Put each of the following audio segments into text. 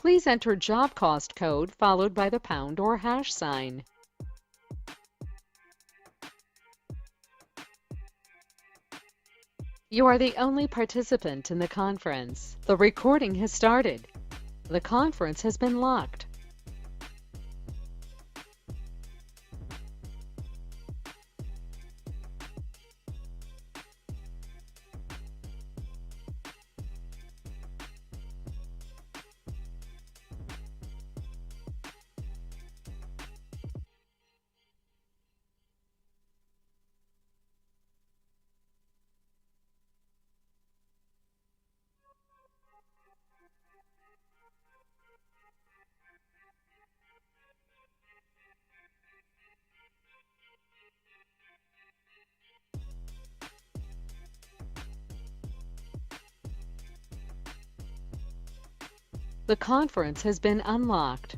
Please enter job cost code followed by the pound or hash sign. You are the only participant in the conference. The recording has started. The conference has been locked. The conference has been unlocked.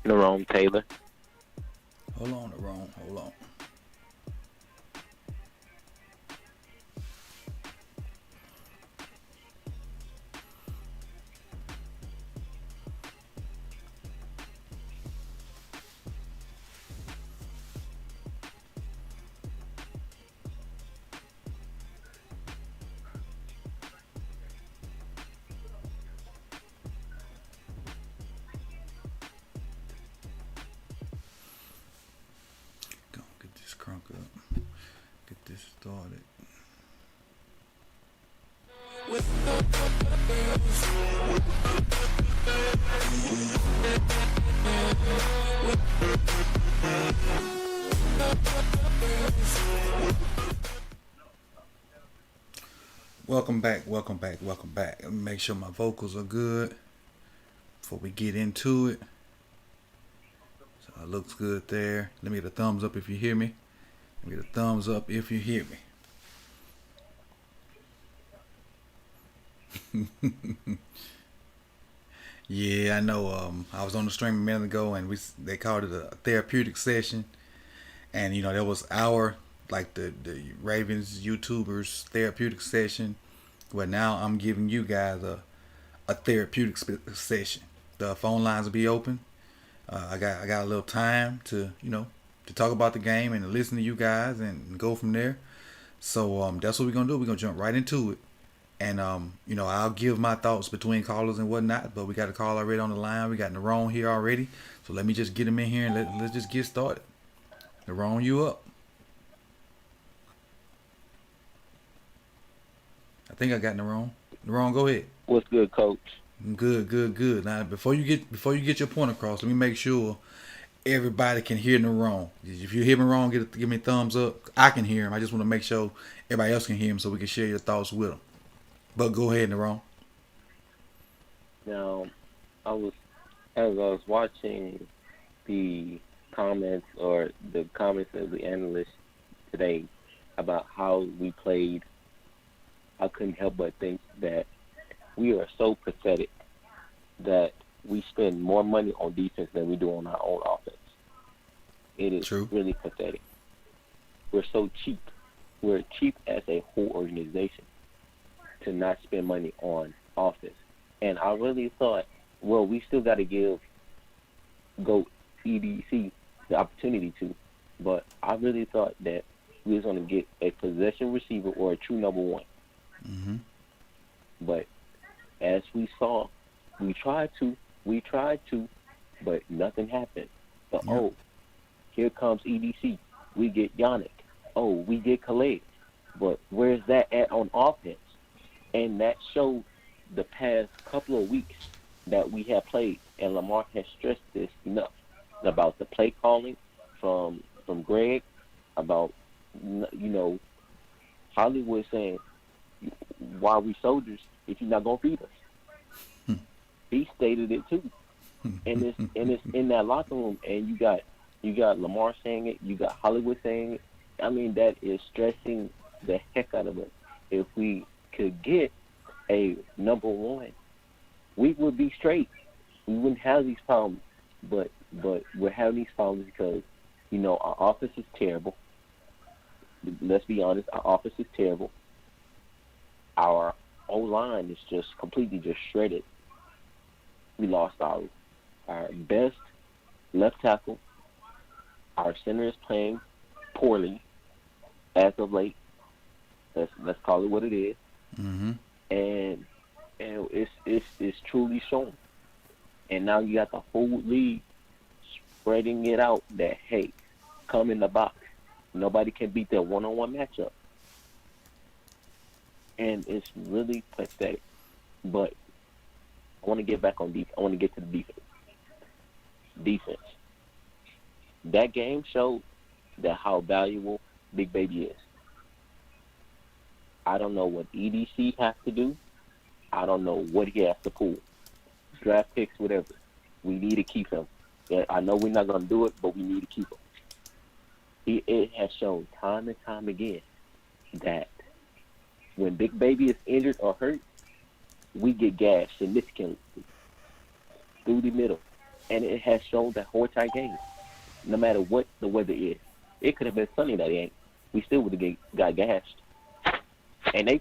Jerome Taylor. Hold on, Ron. Hold on. Go get this crunk up. Get this started. Welcome back, welcome back, welcome back. Let me make sure my vocals are good before we get into it. So it looks good there. Let me get a thumbs up if you hear me. Let me get a thumbs up if you hear me. Yeah, I know. I was on the stream a minute ago, and they called it a therapeutic session, and there was our like the Ravens YouTubers therapeutic session, where now I'm giving you guys a therapeutic session. The phone lines will be open. I got a little time to to talk about the game and to listen to you guys and go from there. So that's what we're gonna do. We're gonna jump right into it. And I'll give my thoughts between callers and whatnot, but we got a call already on the line. We got Naron here already. So let me just get him in here and let's just get started. Naron, you up? I think I got Naron. Naron, go ahead. What's good, Coach? Good, good, good. Now before you get your point across, let me make sure everybody can hear Naron. If you hear me wrong, give me a thumbs up. I can hear him. I just want to make sure everybody else can hear him so we can share your thoughts with him. But go ahead, Naron. Now, as I was watching the comments of the analysts today about how we played, I couldn't help but think that we are so pathetic that we spend more money on defense than we do on our own offense. It is True. really pathetic. We're so cheap. We're cheap as a whole organization to not spend money on offense. And I really thought, well, we still got to give GOAT EDC the opportunity to, but I really thought that we was going to get a possession receiver or a true number one. Mm-hmm. But as we saw, we tried to, but nothing happened. But Yep. here comes EDC. We get Yannick. We get Khaled. But where's that at on offense? And that showed the past couple of weeks that we have played, and Lamar has stressed this enough about the play calling from Greg, about Hollywood saying, "Why are we soldiers if you're not gonna feed us?" He stated it too, and it's in that locker room, and you got Lamar saying it, you got Hollywood saying it. I mean, that is stressing the heck out of us. If we could get a number one, we would be straight. We wouldn't have these problems. But we're having these problems because, our offense is terrible. Let's be honest, our offense is terrible. Our O-line is just completely just shredded. We lost our best left tackle. Our center is playing poorly as of late. Let's call it what it is. Mm-hmm. And it's truly shown. And now you got the whole league spreading it out that, hey, come in the box. Nobody can beat that one-on-one matchup. And it's really pathetic. But I want to get back on defense. I want to get to the defense. Defense. That game showed that how valuable Big Baby is. I don't know what EDC has to do. I don't know what he has to pull. Draft picks, whatever. We need to keep him. Yeah, I know we're not going to do it, but we need to keep him. It has shown time and time again that when Big Baby is injured or hurt, we get gashed significantly through the middle. And it has shown that whole entire game, no matter what the weather is. It could have been sunny that game. We still would have got gashed. And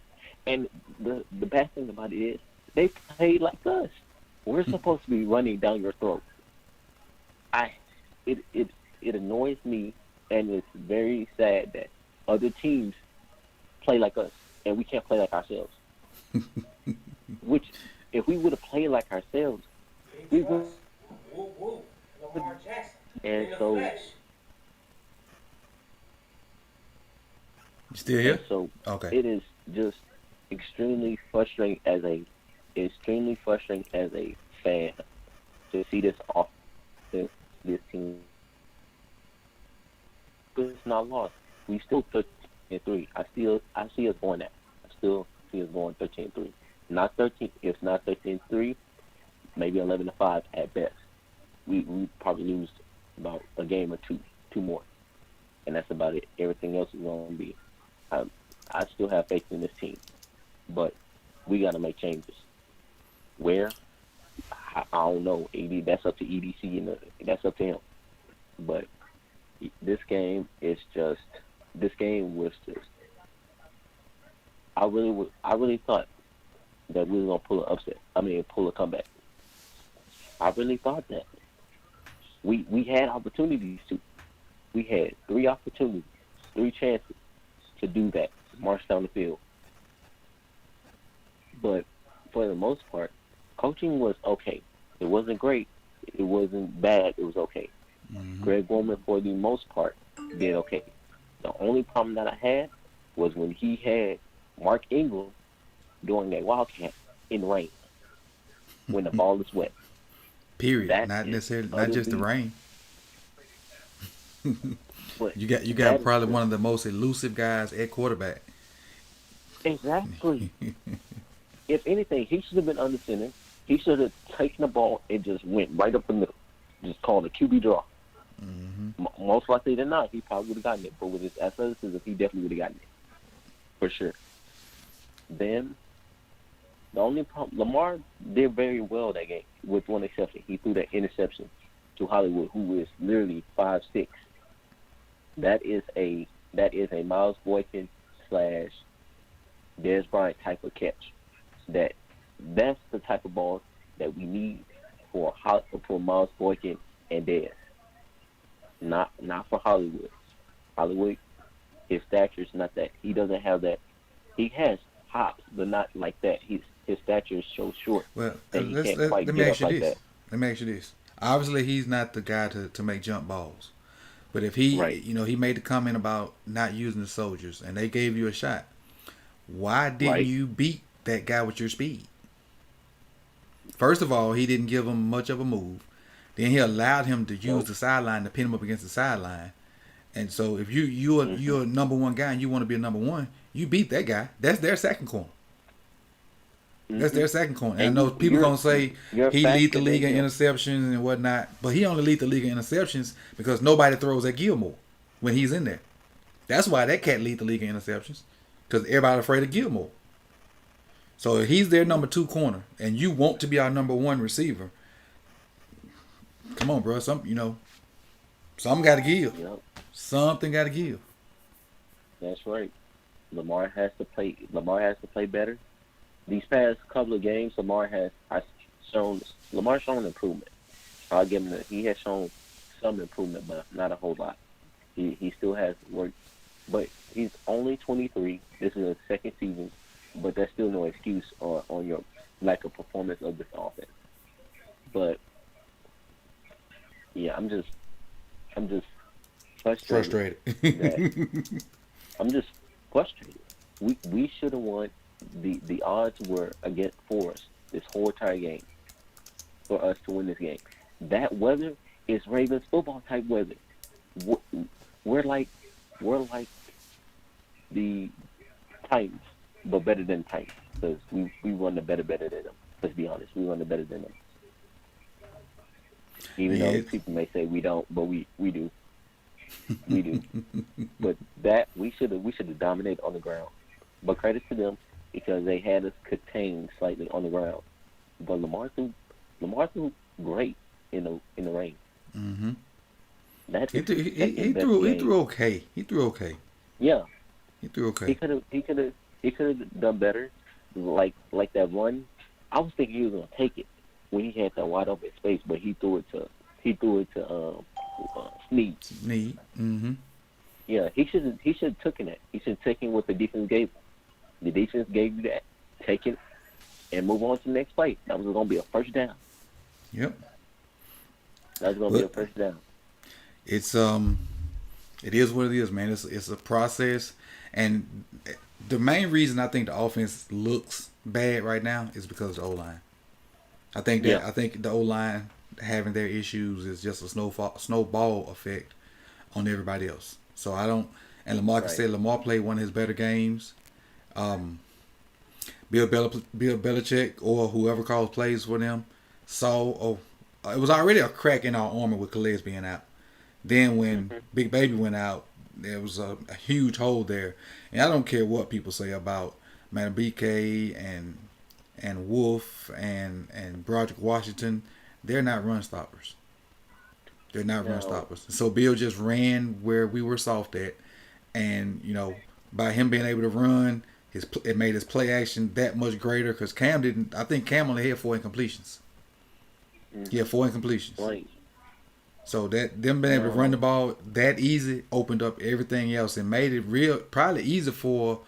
the bad thing about it is they played like us. We're supposed to be running down your throat. It annoys me, and it's very sad that other teams play like us, and we can't play like ourselves. Which, if we would have played like ourselves, we would. Lamar Jackson. And In the so, flesh. You still here? and so Okay. it is just extremely frustrating as a fan to see this this team. But it's not lost. We still 13-3. I see us going that. I still see us going 13-3. Not 13. If not 13-3, maybe 11-5 at best. We probably lose about a game or two more, and that's about it. Everything else is going to be. I still have faith in this team, but we got to make changes. Where? I don't know. That's up to EDC, and that's up to him. But this game was just. I really thought that we were gonna pull a comeback. I really thought that. We had opportunities to. We had 3 opportunities, 3 chances to do that, march down the field. But for the most part, coaching was okay. It wasn't great. It wasn't bad. It was okay. Mm-hmm. Greg Roman, for the most part, did okay. The only problem that I had was when he had Mark Ingram doing a wildcat in rain when the ball is wet. Period. That Not is necessarily. Not just the utterly- rain. But You got that is probably just- one of the most elusive guys at quarterback. Exactly. If anything, he should have been under center. He should have taken the ball and just went right up the middle. Just called a QB draw. Mm-hmm. Most likely than not, he probably would have gotten it. But with his athleticism, he definitely would have gotten it. For sure. Then, The only problem, Lamar did very well that game, with one exception. He threw that interception to Hollywood, who is literally 5'6". That is a Miles Boykin slash Dez Bryant type of catch. That's the type of ball that we need for Miles Boykin and Dez. Not for Hollywood. Hollywood, his stature is not that. He doesn't have that. He has hops, but not like that. His stature is so short Well, that he let can't quite me get ask up you like this. that. Let me ask you this. Obviously, he's not the guy to make jump balls. But if he, Right. he made the comment about not using the soldiers, and they gave you a shot, why didn't Right. you beat that guy with your speed? First of all, he didn't give him much of a move. Then he allowed him to use Nope. the sideline to pin him up against the sideline. And so if you're a number one guy and you want to be a number one, you beat that guy. That's their second corner. That's their second corner. And I And know people you're- gonna say you're he lead the faster league in than him. interceptions and whatnot, but he only lead the league in interceptions because nobody throws at Gilmore when he's in there. That's why that cat lead the league in interceptions, because everybody afraid of Gilmore. So if he's their number two corner and you want to be our number one receiver, come on, bro. Something got to give. Yep, Something got to give. that's right. Lamar has to play better. These past couple of games, Lamar's shown improvement. I'll give him that. He has shown some improvement, but not a whole lot. He still has work, but he's only 23. This is his second season, but that's still no excuse on your lack of performance of this offense. But yeah, I'm just frustrated. I'm just frustrated. We should have won. The odds were against for us this whole entire game for us to win this game. That weather is Ravens football type weather. We're like the Titans, but better than Titans because we run the better than them. Let's be honest, we run the better than them. Even though people may say we don't, but we do. We do. But that we should have dominated on the ground. But credit to them because they had us contained slightly on the ground. But Lamar threw great in the rain. Mm-hmm. That's He threw okay. Yeah. He threw okay. He could have done better. Like that run. I was thinking he was gonna take it when he had that wide open space, but he threw it to Snead. Snead. Mm-hmm. Yeah, he should have taken it. He should have taken what the defense gave him. The defense gave you that. Take it and move on to the next play. That was going to be a first down. Yep. That was going to be a first down. It is what it is, man. It's a process, and the main reason I think the offense looks bad right now is because of the O-line. I think the O-line having their issues is just a snowball effect on everybody else. So I don't. And Lamar said Lamar played one of his better games. Bill Belichick or whoever calls plays for them saw it was already a crack in our armor with Calais being out. Then when Big Baby went out, there was a huge hole there. And I don't care what people say about man BK and Wolf and Broderick Washington. They're not run stoppers. They're not run stoppers. So Bill just ran where we were soft at, and by him being able to run, it made his play action that much greater because Cam didn't. I think Cam only had 4 incompletions. He had 4 incompletions. Right. So that them being able to run the ball that easy opened up everything else and made it probably easy for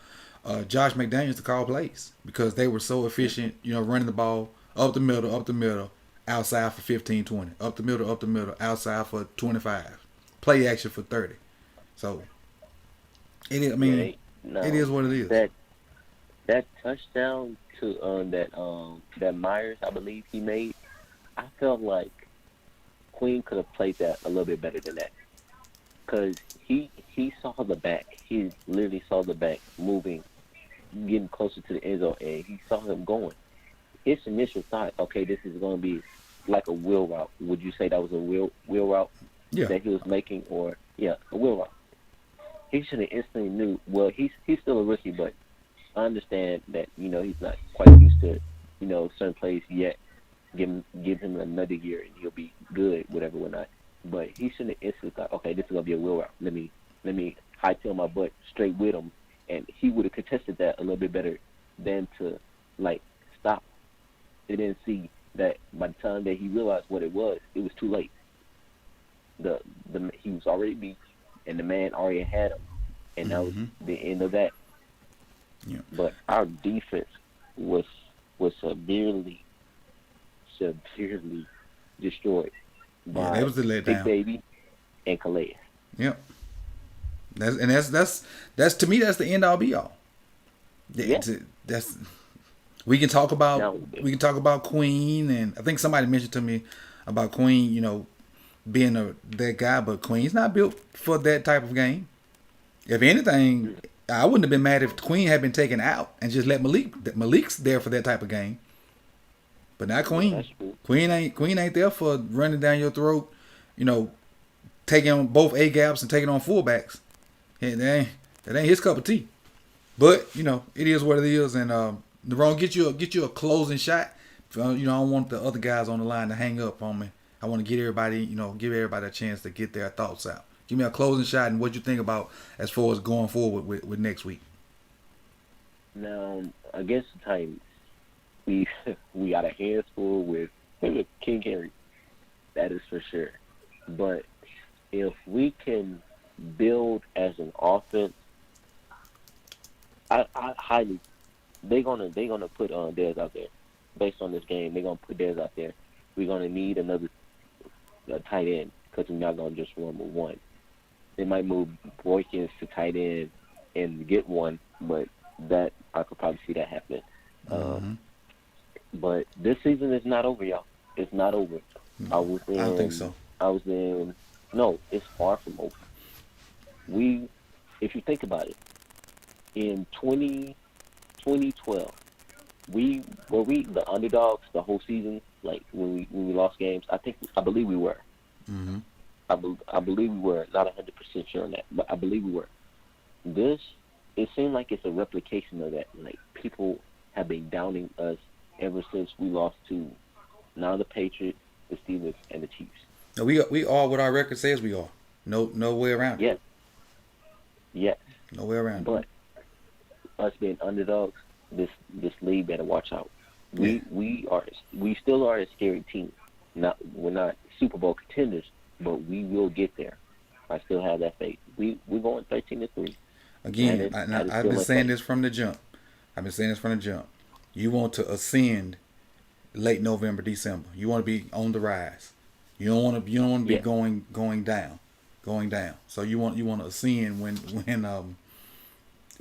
Josh McDaniels to call plays because they were so efficient. Running the ball up the middle, outside for 15, 20, up the middle, outside for 25, play action for 30. So it is. I mean, it is what it is. That touchdown to that Myers, I believe he made. I felt like Queen could have played that a little bit better than that because he saw the back. He literally saw the back moving, getting closer to the end zone, and he saw him going. His initial thought, okay, this is going to be like a wheel route. Would you say that was a wheel route that he was making, or a wheel route? He should have instantly knew. Well, he's still a rookie, but I understand that he's not quite used to certain plays yet. Give him another year and he'll be good, whatever, whatnot. But he shouldn't have instantly thought, okay, this is gonna be a wheel route. Let me hightail my butt straight with him, and he would have contested that a little bit better than to stop. They didn't see that by the time that he realized what it was too late. He was already beat, and the man already had him, and that was the end of that. Yeah. But our defense was severely destroyed by that was the letdown. Big Baby and Calais. Yep. That's to me, that's the end all be all. Yeah. That's we can talk about Queen, and I think somebody mentioned to me about Queen, being that guy, but Queen's not built for that type of game. If anything, I wouldn't have been mad if Queen had been taken out and just let Malik's there for that type of game. But not Queen. Queen ain't there for running down your throat, taking on both A gaps and taking on fullbacks. Yeah, that ain't his cup of tea. But it is what it is. And Deron, get you a closing shot. I don't want the other guys on the line to hang up on me. I want to give everybody a chance to get their thoughts out. Give me a closing shot and what you think about as far as going forward with next week. Now, against the Titans, we got a hands full with King Henry. That is for sure. But if we can build as an offense, I highly they're gonna put Dez out there. Based on this game, they're gonna put Dez out there. We're gonna need another tight end because we're not gonna just run with one. They might move Boykins to tight end and get one, but that I could probably see that happening. But this season is not over, y'all. It's not over. I don't think so. No, it's far from over. If you think about it, in 2012, were we the underdogs the whole season? Like when we lost games, I believe we were. Mm-hmm. I believe we were. Not 100% sure on that, but I believe we were. It seemed like it's a replication of that. Like people have been downing us ever since we lost to now the Patriots, the Steelers, and the Chiefs. No, we are what our record says we are. No way around it. Yes. No way around it. But us being underdogs, this league better watch out. We still are a scary team. We're not Super Bowl contenders, but we will get there. I still have that faith. We're going 13-3. Again, I've been saying this from the jump. You want to ascend late November, December. You want to be on the rise. You don't want to be going down. So you want to ascend when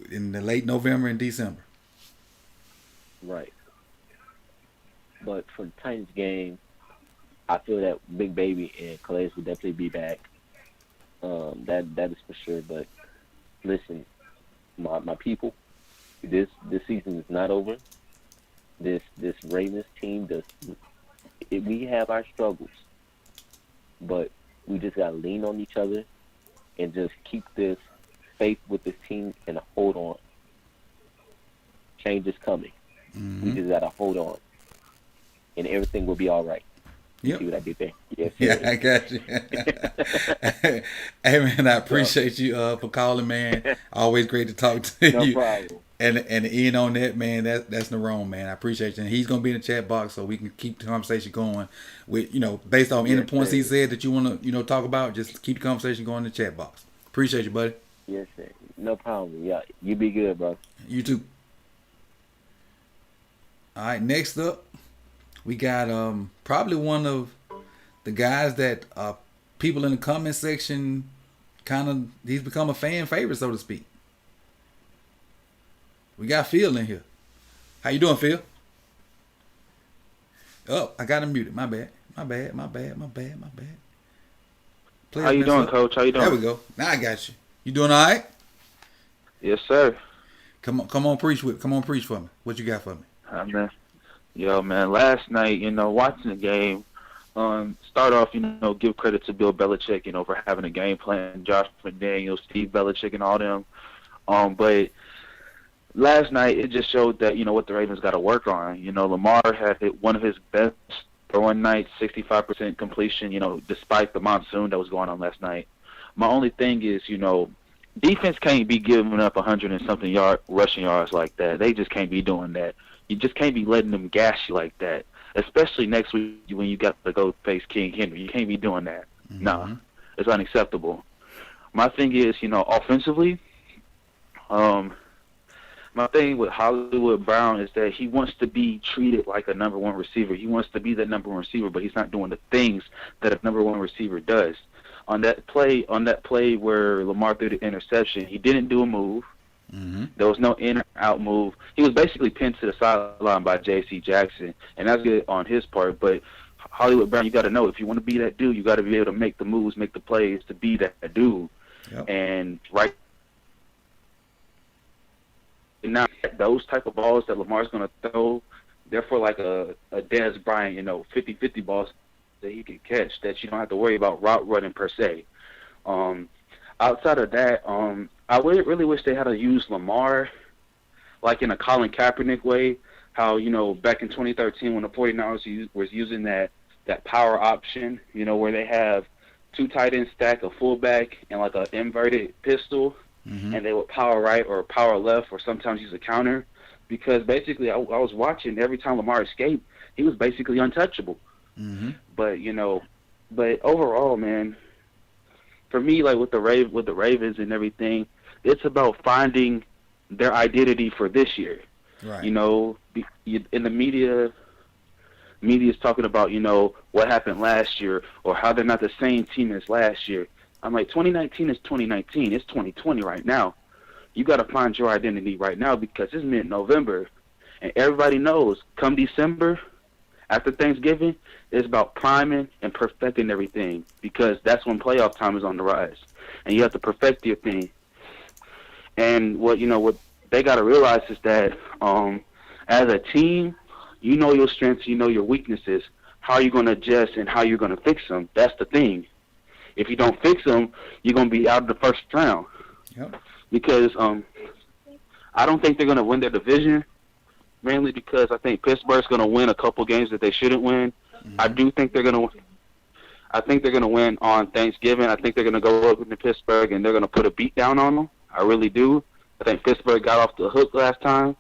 in the late November and December. Right. But for the Titans game, I feel that Big Baby and Calais will definitely be back. That is for sure. But listen, my people, this season is not over. This Ravens team we have our struggles, but we just gotta lean on each other and just keep this faith with this team and hold on. Change is coming. Mm-hmm. We just gotta hold on, and everything will be all right. Yep. See what I did there? Yes, yeah, I got you. Hey man, I appreciate you for calling, man. Always great to talk to no you. problem. And in on that, man, that's Nerone, man. I appreciate you. And he's gonna be in the chat box so we can keep the conversation going with, based on any points he said that you wanna, talk about, just keep the conversation going in the chat box. Appreciate you, buddy. Yes, sir. No problem. Yeah, you be good, bro. You too. All right, next up, we got probably one of the guys that people in the comment section he's become a fan favorite, so to speak. We got Phil in here. How you doing, Phil? Oh, I got him muted. My bad. How you doing, Coach? How you doing? There we go. Now I got you. You doing all right? Yes, sir. Come on, preach for me. What you got for me? Man. Last night, watching the game, start off, give credit to Bill Belichick, for having a game plan, Josh McDaniels, Steve Belichick, and all them. But last night it just showed that what the Ravens got to work on. Lamar had one of his best throwing nights, 65% completion. Despite the monsoon that was going on last night. My only thing is, defense can't be giving up 100 and something rushing yards like that. They just can't be doing that. You just can't be letting them gas you like that, especially next week when you got to go face King Henry. You can't be doing that. Mm-hmm. Nah, it's unacceptable. My thing is, offensively, my thing with Hollywood Brown is that he wants to be treated like a number one receiver. He wants to be that number one receiver, but he's not doing the things that a number one receiver does. On that play where Lamar threw the interception, he didn't do a move. Mm-hmm. There was no in or out move. He was basically pinned to the sideline by J.C. Jackson, and that's good on his part. But Hollywood Brown, you got to know, if you want to be that dude, you got to be able to make the moves, make the plays to be that dude. Yep. And right now, those type of balls that Lamar's going to throw, they're for like a Dez Bryant, 50-50 balls that he can catch that you don't have to worry about route running per se. Outside of that, I would really wish they had to use Lamar like in a Colin Kaepernick way, how, back in 2013 when the 49ers was using that power option, where they have two tight ends stack, a fullback, and like an inverted pistol, Mm-hmm. and they would power right or power left or sometimes use a counter, because basically I was watching every time Lamar escaped, he was basically untouchable. Mm-hmm. But overall, man, for me, like with the Ravens and everything, it's about finding their identity for this year. Right. In the media's talking about, what happened last year or how they're not the same team as last year. I'm like, 2019 is 2019. It's 2020 right now. You got to find your identity right now, because it's mid-November, and everybody knows come December, after Thanksgiving, it's about priming and perfecting everything, because that's when playoff time is on the rise, and you have to perfect your thing. And what they got to realize is that as a team, you know your strengths, you know your weaknesses. How are you going to adjust and how you're going to fix them? That's the thing. If you don't fix them, you're going to be out of the first round. Yep. Because I don't think they're going to win their division, mainly because I think Pittsburgh's going to win a couple games that they shouldn't win. Mm-hmm. I do think they're going to. I think they're going to win on Thanksgiving. I think they're going to go up into Pittsburgh and they're going to put a beat down on them. I really do. I think Pittsburgh got off the hook last time,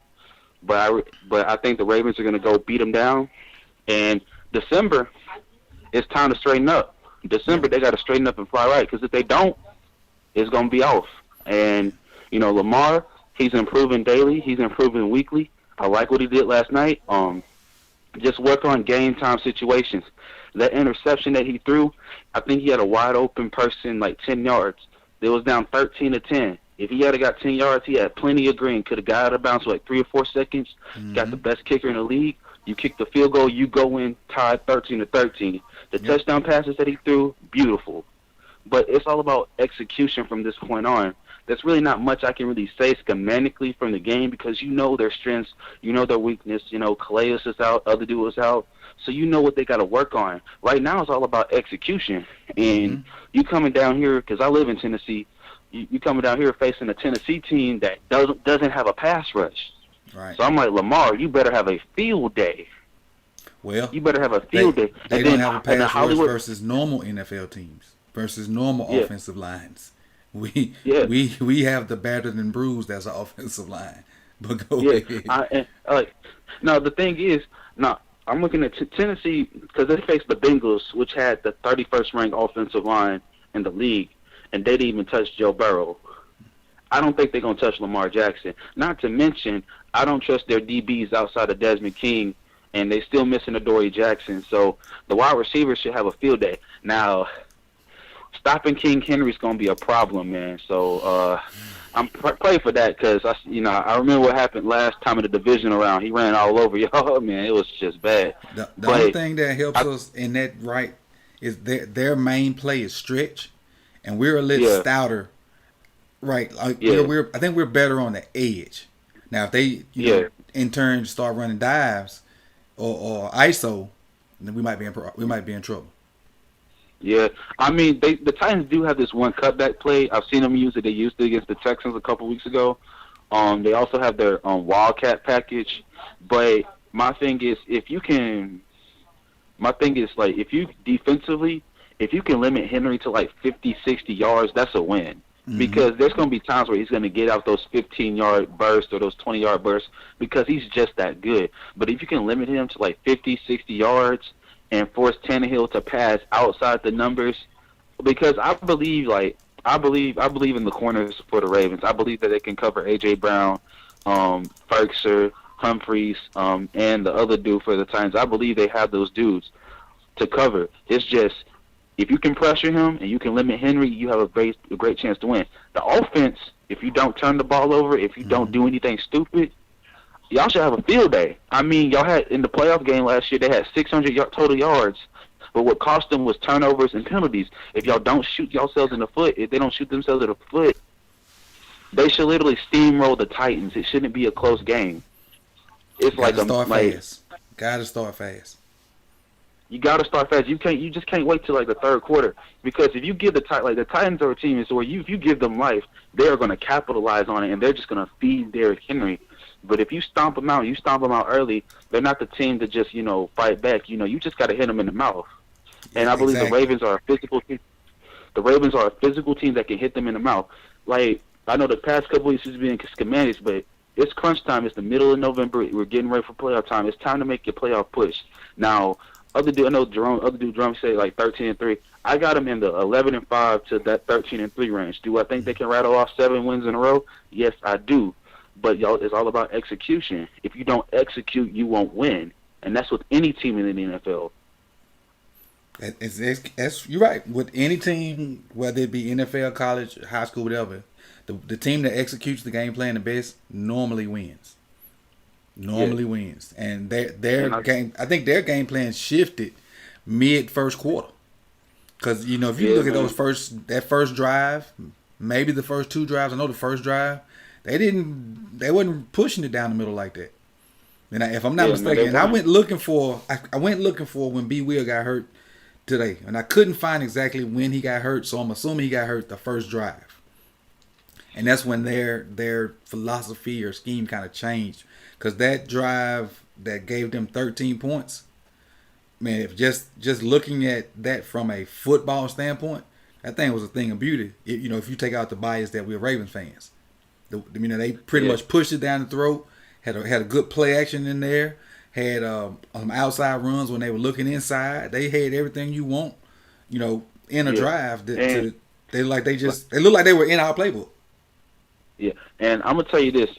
but I think the Ravens are going to go beat them down. And December, it's time to straighten up. December, they got to straighten up and fly right, because if they don't, it's going to be off. And, Lamar, he's improving daily. He's improving weekly. I like what he did last night. Just work on game time situations. That interception that he threw, I think he had a wide open person like 10 yards. It was down 13-10. If he had got 10 yards, he had plenty of green. Could have got out of bounds for like 3 or 4 seconds. Mm-hmm. Got the best kicker in the league. You kick the field goal, you go in tied 13-13. The touchdown passes that he threw, beautiful. But it's all about execution from this point on. There's really not much I can really say schematically from the game, because you know their strengths, you know their weakness. Calais is out, other dude is out. So you know what they got to work on. Right now it's all about execution. And you coming down here, because I live in Tennessee, you coming down here facing a Tennessee team that doesn't have a pass rush. Right. So I'm like, Lamar, you better have a field day. Well, you better have a field day. They don't have a pass rush versus normal NFL teams, versus normal offensive lines. We have the battered and bruised as an offensive line. But go ahead. The thing is, I'm looking at Tennessee, because they faced the Bengals, which had the 31st ranked offensive line in the league, and they didn't even touch Joe Burrow. I don't think they're going to touch Lamar Jackson. Not to mention, I don't trust their DBs outside of Desmond King, and they still missing Adoree Jackson. So the wide receivers should have a field day. Now, stopping King Henry is going to be a problem, man. So I'm pray for that, because I remember what happened last time in the division round. He ran all over y'all, man. It was just bad. The only thing that helps us in that is their main play is stretch, and we're a little stouter. Right, I think we're better on the edge. Now, if they in turn start running dives or ISO, then we might be in trouble. Yeah, I mean the Titans do have this one cutback play. I've seen them use it. They used it against the Texans a couple weeks ago, They also have their Wildcat package. But my thing is, like, if you defensively, if you can limit Henry to like 50, 60 yards, that's a win. Because there's going to be times where he's going to get out those 15-yard bursts or those 20-yard bursts because he's just that good. But if you can limit him to like 50, 60 yards and force Tannehill to pass outside the numbers, because I believe in the corners for the Ravens. I believe that they can cover A.J. Brown, Ferguson, Humphreys, and the other dude for the Titans. I believe they have those dudes to cover. It's just, if you can pressure him and you can limit Henry, you have a great chance to win. The offense, if you don't turn the ball over, if you don't do anything stupid, y'all should have a field day. I mean, y'all had, in the playoff game last year, they had 600 total yards, but what cost them was turnovers and penalties. If y'all don't shoot yourselves in the foot, if they don't shoot themselves in the foot, they should literally steamroll the Titans. It shouldn't be a close game. It's Gotta start fast. You gotta start fast. You just can't wait till like the third quarter, because if you give the Titans are a team, so if you give them life, they are going to capitalize on it, and they're just going to feed Derrick Henry. But if you stomp them out, early, they're not the team to just fight back. You just got to hit them in the mouth. And I believe the Ravens are a physical team. The Ravens are a physical team that can hit them in the mouth. Like, I know the past couple weeks has been schematics, but it's crunch time. It's the middle of November. We're getting ready for playoff time. It's time to make your playoff push. Now, I know Jerome say like 13-3. I got them in the 11-5 to that 13-3 range. Do I think they can rattle off 7 wins in a row? Yes, I do. But y'all, it's all about execution. If you don't execute, you won't win, and that's with any team in the NFL. You're right. With any team, whether it be NFL, college, high school, whatever, the team that executes the game plan the best normally wins. Wins, and their game. I think their game plan shifted mid first quarter, because if you look at that first drive, maybe the first 2 drives. I know the first drive they wasn't pushing it down the middle like that. And if I'm not mistaken, and I went looking for when B. Will got hurt today, and I couldn't find exactly when he got hurt, so I'm assuming he got hurt the first drive, and that's when their philosophy or scheme kind of changed. Because that drive that gave them 13 points, man, if just looking at that from a football standpoint, that thing was a thing of beauty. If you take out the bias that we're Ravens fans, they pretty much pushed it down the throat, had a good play action in there, had outside runs when they were looking inside. They had everything you want, in a drive. They look like they were in our playbook. Yeah, and I'm gonna tell you this: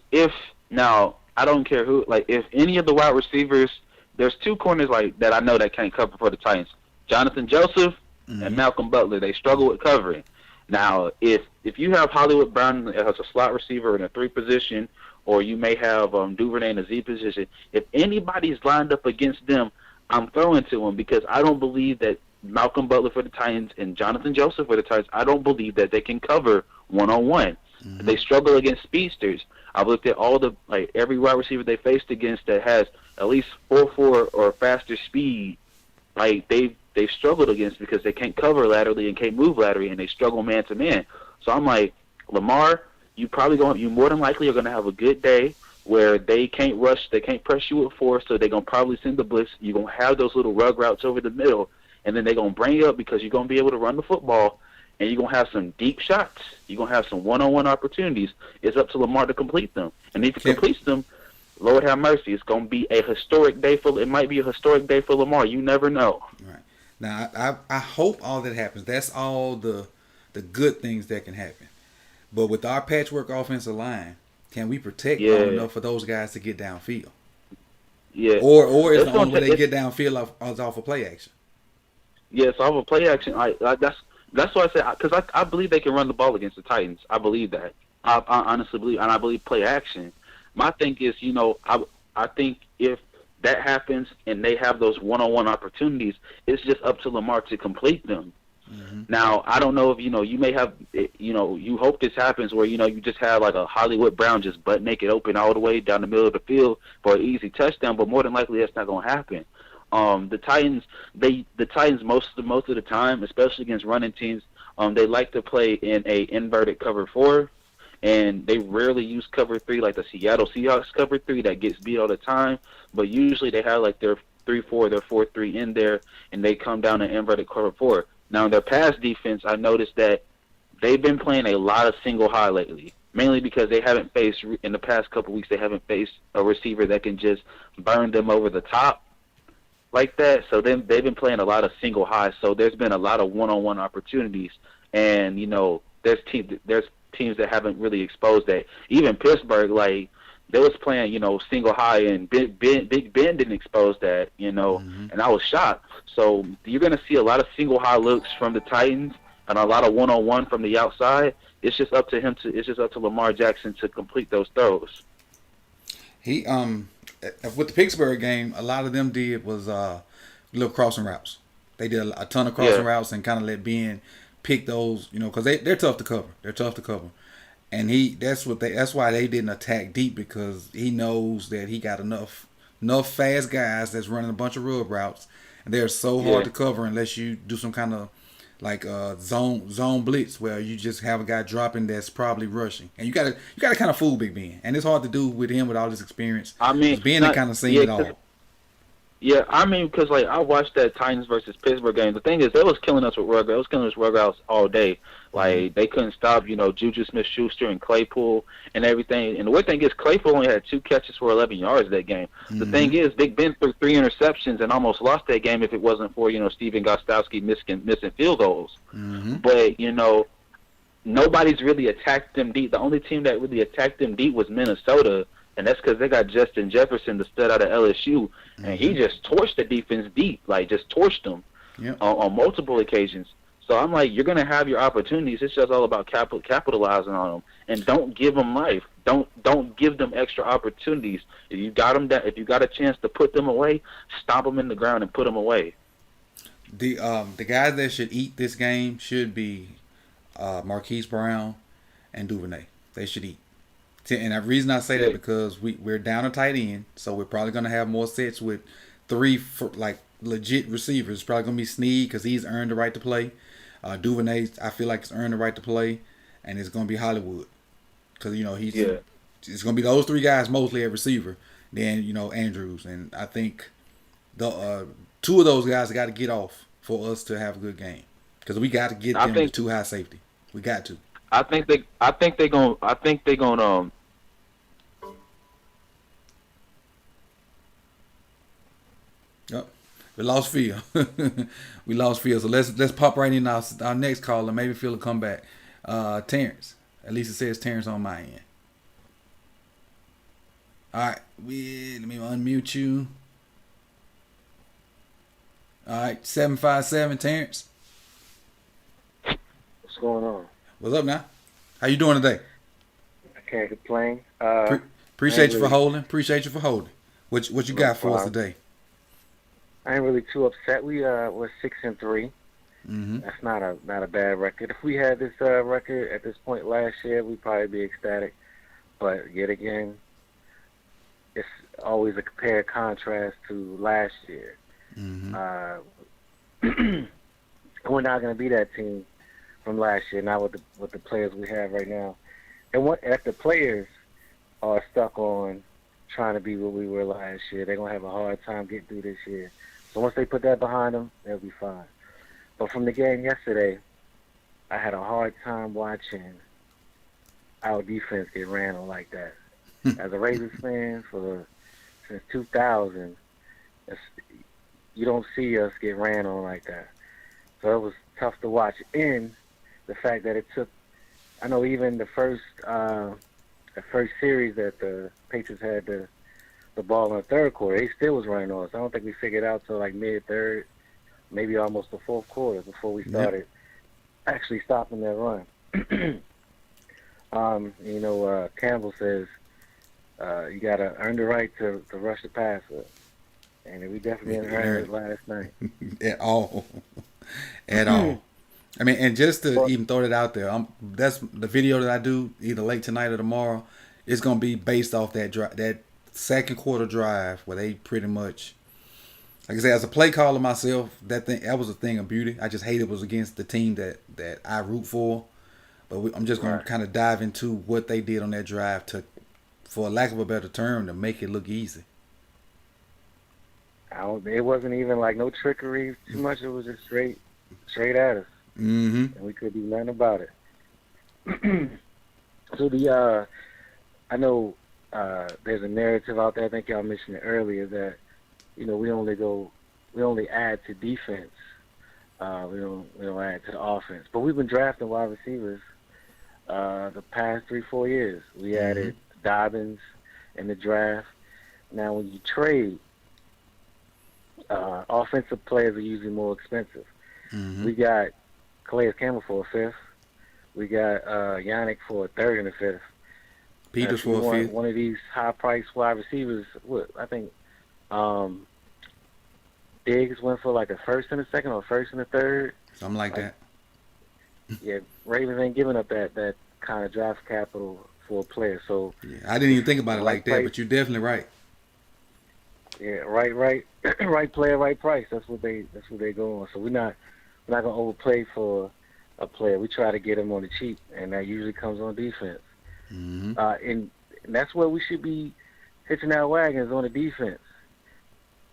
I don't care who, if any of the wide receivers, there's 2 corners that I know that can't cover for the Titans. Jonathan Joseph and Malcolm Butler, they struggle with covering. Now, if you have Hollywood Brown as a slot receiver in a 3 position, or you may have Duvernay in a Z position, if anybody's lined up against them, I'm throwing to them, because I don't believe that Malcolm Butler for the Titans and Jonathan Joseph for the Titans, I don't believe that they can cover one-on-one. They struggle against speedsters. I've looked at every wide receiver they faced against that has at least 4.4 or faster speed. They've struggled against, because they can't cover laterally and can't move laterally, and they struggle man to man. So I'm like, Lamar, you more than likely are gonna have a good day where they can't rush, they can't press you with force, so they're gonna probably send the blitz. You're gonna have those little rug routes over the middle, and then they're gonna bring you up because you're gonna be able to run the football. And you're going to have some deep shots. You're going to have some one-on-one opportunities. It's up to Lamar to complete them. And if he completes them, Lord have mercy, it's going to be a historic day it might be a historic day for Lamar. You never know. Right. Now, I hope all that happens. That's all the good things that can happen. But with our patchwork offensive line, can we protect long enough for those guys to get downfield? Yeah. Or is the only way they get downfield off of play action? Yes, off of play action. That's why I say, because I believe they can run the ball against the Titans. I believe that. I honestly believe, and I believe play action. My thing is, I think if that happens and they have those one-on-one opportunities, it's just up to Lamar to complete them. Now, I don't know if, you may have, you hope this happens where, you just have like a Hollywood Brown just butt naked open all the way down the middle of the field for an easy touchdown, but more than likely that's not going to happen. The Titans most of the time, especially against running teams, they like to play in a inverted cover 4, and they rarely use cover 3 like the Seattle Seahawks cover 3 that gets beat all the time. But usually they have like their 3-4, their 4-3 in there, and they come down and inverted cover 4. Now in their pass defense, I noticed that they've been playing a lot of single high lately, mainly because they haven't faced, in the past couple weeks, they haven't faced a receiver that can just burn them over the top like that. So then they've been playing a lot of single high. So there's been a lot of one-on-one opportunities, and there's teams that haven't really exposed that. Even Pittsburgh, like they was playing, single high, and Big Ben didn't expose that, and I was shocked. So you're gonna see a lot of single high looks from the Titans and a lot of one-on-one from the outside. It's just up to Lamar Jackson to complete those throws. He with the Pittsburgh game, a lot of them did was little crossing routes. They did a ton of crossing routes and kind of let Ben pick those, because they're tough to cover. They're tough to cover, and that's why they didn't attack deep, because he knows that he got enough fast guys that's running a bunch of rub routes, and they're so hard to cover unless you do some kind of like zone blitz where you just have a guy dropping that's probably rushing, and you gotta kind of fool Big Ben, and it's hard to do with him with all this experience. I mean, Ben kind of seen it all. Yeah, I mean, because like I watched that Titans versus Pittsburgh game. The thing is, they was killing us with rug. They was killing us rug routes all day. Like they couldn't stop, Juju Smith-Schuster and Claypool and everything. And the weird thing is, Claypool only had 2 catches for 11 yards that game. The thing is, Big Ben threw 3 interceptions and almost lost that game if it wasn't for Stephen Gostkowski missing field goals. But nobody's really attacked them deep. The only team that really attacked them deep was Minnesota. And that's because they got Justin Jefferson, the stud out of LSU, and he just torched the defense deep, like just torched them on multiple occasions. So I'm like, you're gonna have your opportunities. It's just all about capitalizing on them, and don't give them life. Don't give them extra opportunities. If you got a chance to put them away, stomp them in the ground and put them away. The guys that should eat this game should be Marquise Brown and Duvernay. They should eat. And the reason I say that because we're down a tight end, so we're probably going to have more sets with 3 legit receivers. It's probably going to be Snead because he's earned the right to play. Duvernay, I feel like he's earned the right to play, and it's going to be Hollywood because it's going to be those 3 guys mostly at receiver. Then Andrews, and I think the 2 of those guys got to get off for us to have a good game because we got to get them to too high safety. We got to. I think they're going. Yep, we lost Phil. We lost Phil. So let's pop right in our next caller. Maybe Phil will come back. Terrence. At least it says Terrence on my end. All right, let me unmute you. All right, 757 Terrence. What's going on? What's up now? How you doing today? I can't complain. Appreciate you for holding. What you got for us today? I ain't really too upset. We're 6-3. That's not a bad record. If we had this record at this point last year, we'd probably be ecstatic. But yet again, it's always a compare contrast to last year. We're not going to be that team from last year, not with the players we have right now. And if the players are stuck on trying to be what we were last year, they're going to have a hard time getting through this year. So once they put that behind them, they'll be fine. But from the game yesterday, I had a hard time watching our defense get ran on like that. As a Ravens fan since 2000, you don't see us get ran on like that. So it was tough to watch. And the fact that it took, I know even the first series that the Patriots had the ball in the third quarter, they still was running on us. I don't think we figured out till like mid-third, maybe almost the fourth quarter before we started actually stopping that run. Campbell says you got to earn the right to rush the passer. And we definitely didn't earn it last night. At all. I mean, and just to even throw that out there, that's the video that I do either late tonight or tomorrow. It's gonna be based off that second quarter drive where they pretty much, like I said, as a play caller myself, that was a thing of beauty. I just hate it was against the team that I root for, But I'm just going to kind of dive into what they did on that drive to, for lack of a better term, to make it look easy. It wasn't even like no trickery too much. It was just straight at us, Mm-hmm. and we couldn't do nothing about it. So I know there's a narrative out there. I think y'all mentioned it earlier that we only add to defense. We don't add to the offense. But we've been drafting wide receivers the past 3-4 years. We added Dobbins in the draft. Now, when you trade, offensive players are usually more expensive. Mm-hmm. We got Calais Campbell for a fifth. We got Yannick for a third and a fifth. Peters So for a fifth. one of these high-priced wide receivers. I think Diggs went for like a first and a second or a first and a third. Something like that. Yeah, Ravens ain't giving up that kind of draft capital for a player. So Yeah, I didn't even think about it like that, but you're definitely right. yeah, right, right player, right price. That's what they go on. So we're not gonna overpay for a player. We try to get him on the cheap, and that usually comes on defense. Mm-hmm. And that's where we should be hitching our wagons, on the defense.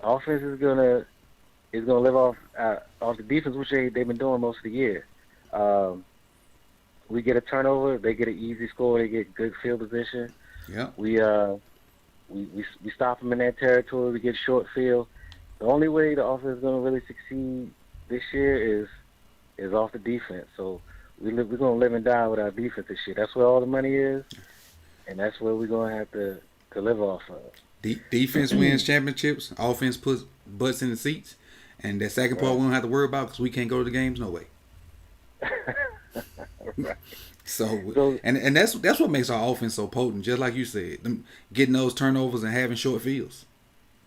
Offense is gonna live off the defense, which they've been doing most of the year. We get a turnover, they get an easy score, they get good field position. Yeah. We stop them in that territory. We get short field. The only way the offense is gonna really succeed this year is off the defense. So we're gonna live and die with our defense this year. That's where all the money is, and that's where we're gonna have to live off of. Defense wins championships. Offense puts butts in the seats. And that second part we don't have to worry about because we can't go to the games no way. Right. So and that's what makes our offense so potent. Just like you said, them getting those turnovers and having short fields.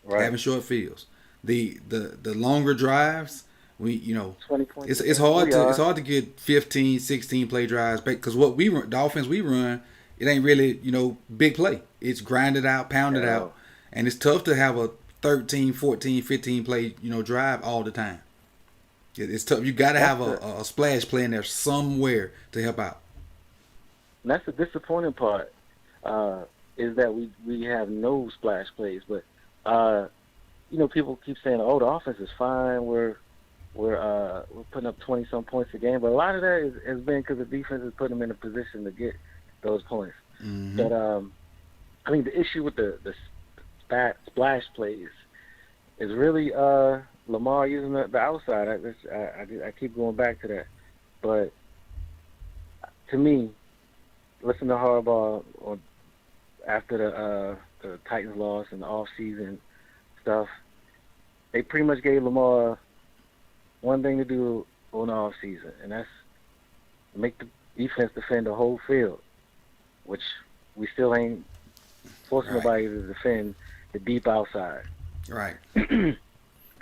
Right. Having short fields. The longer drives, it's hard to get 15, 16 play drives back because the offense we run, it ain't really big play. It's grinded out, pounded out, and it's tough to have a 13, 14, 15 play drive all the time. It's tough. You got to have a splash play in there somewhere to help out. And that's the disappointing part, is that we have no splash plays. But people keep saying, "Oh, the offense is fine. We're putting up 20-some points a game." But a lot of that has been because the defense is putting them in a position to get those points. Mm-hmm. But I think the issue with the splash plays is really Lamar using the outside. I keep going back to that. But to me, listen to Harbaugh after the Titans loss and the off-season stuff. They pretty much gave Lamar one thing to do on the off-season, and that's make the defense defend the whole field, which we still ain't forcing nobody to defend the deep outside. Right.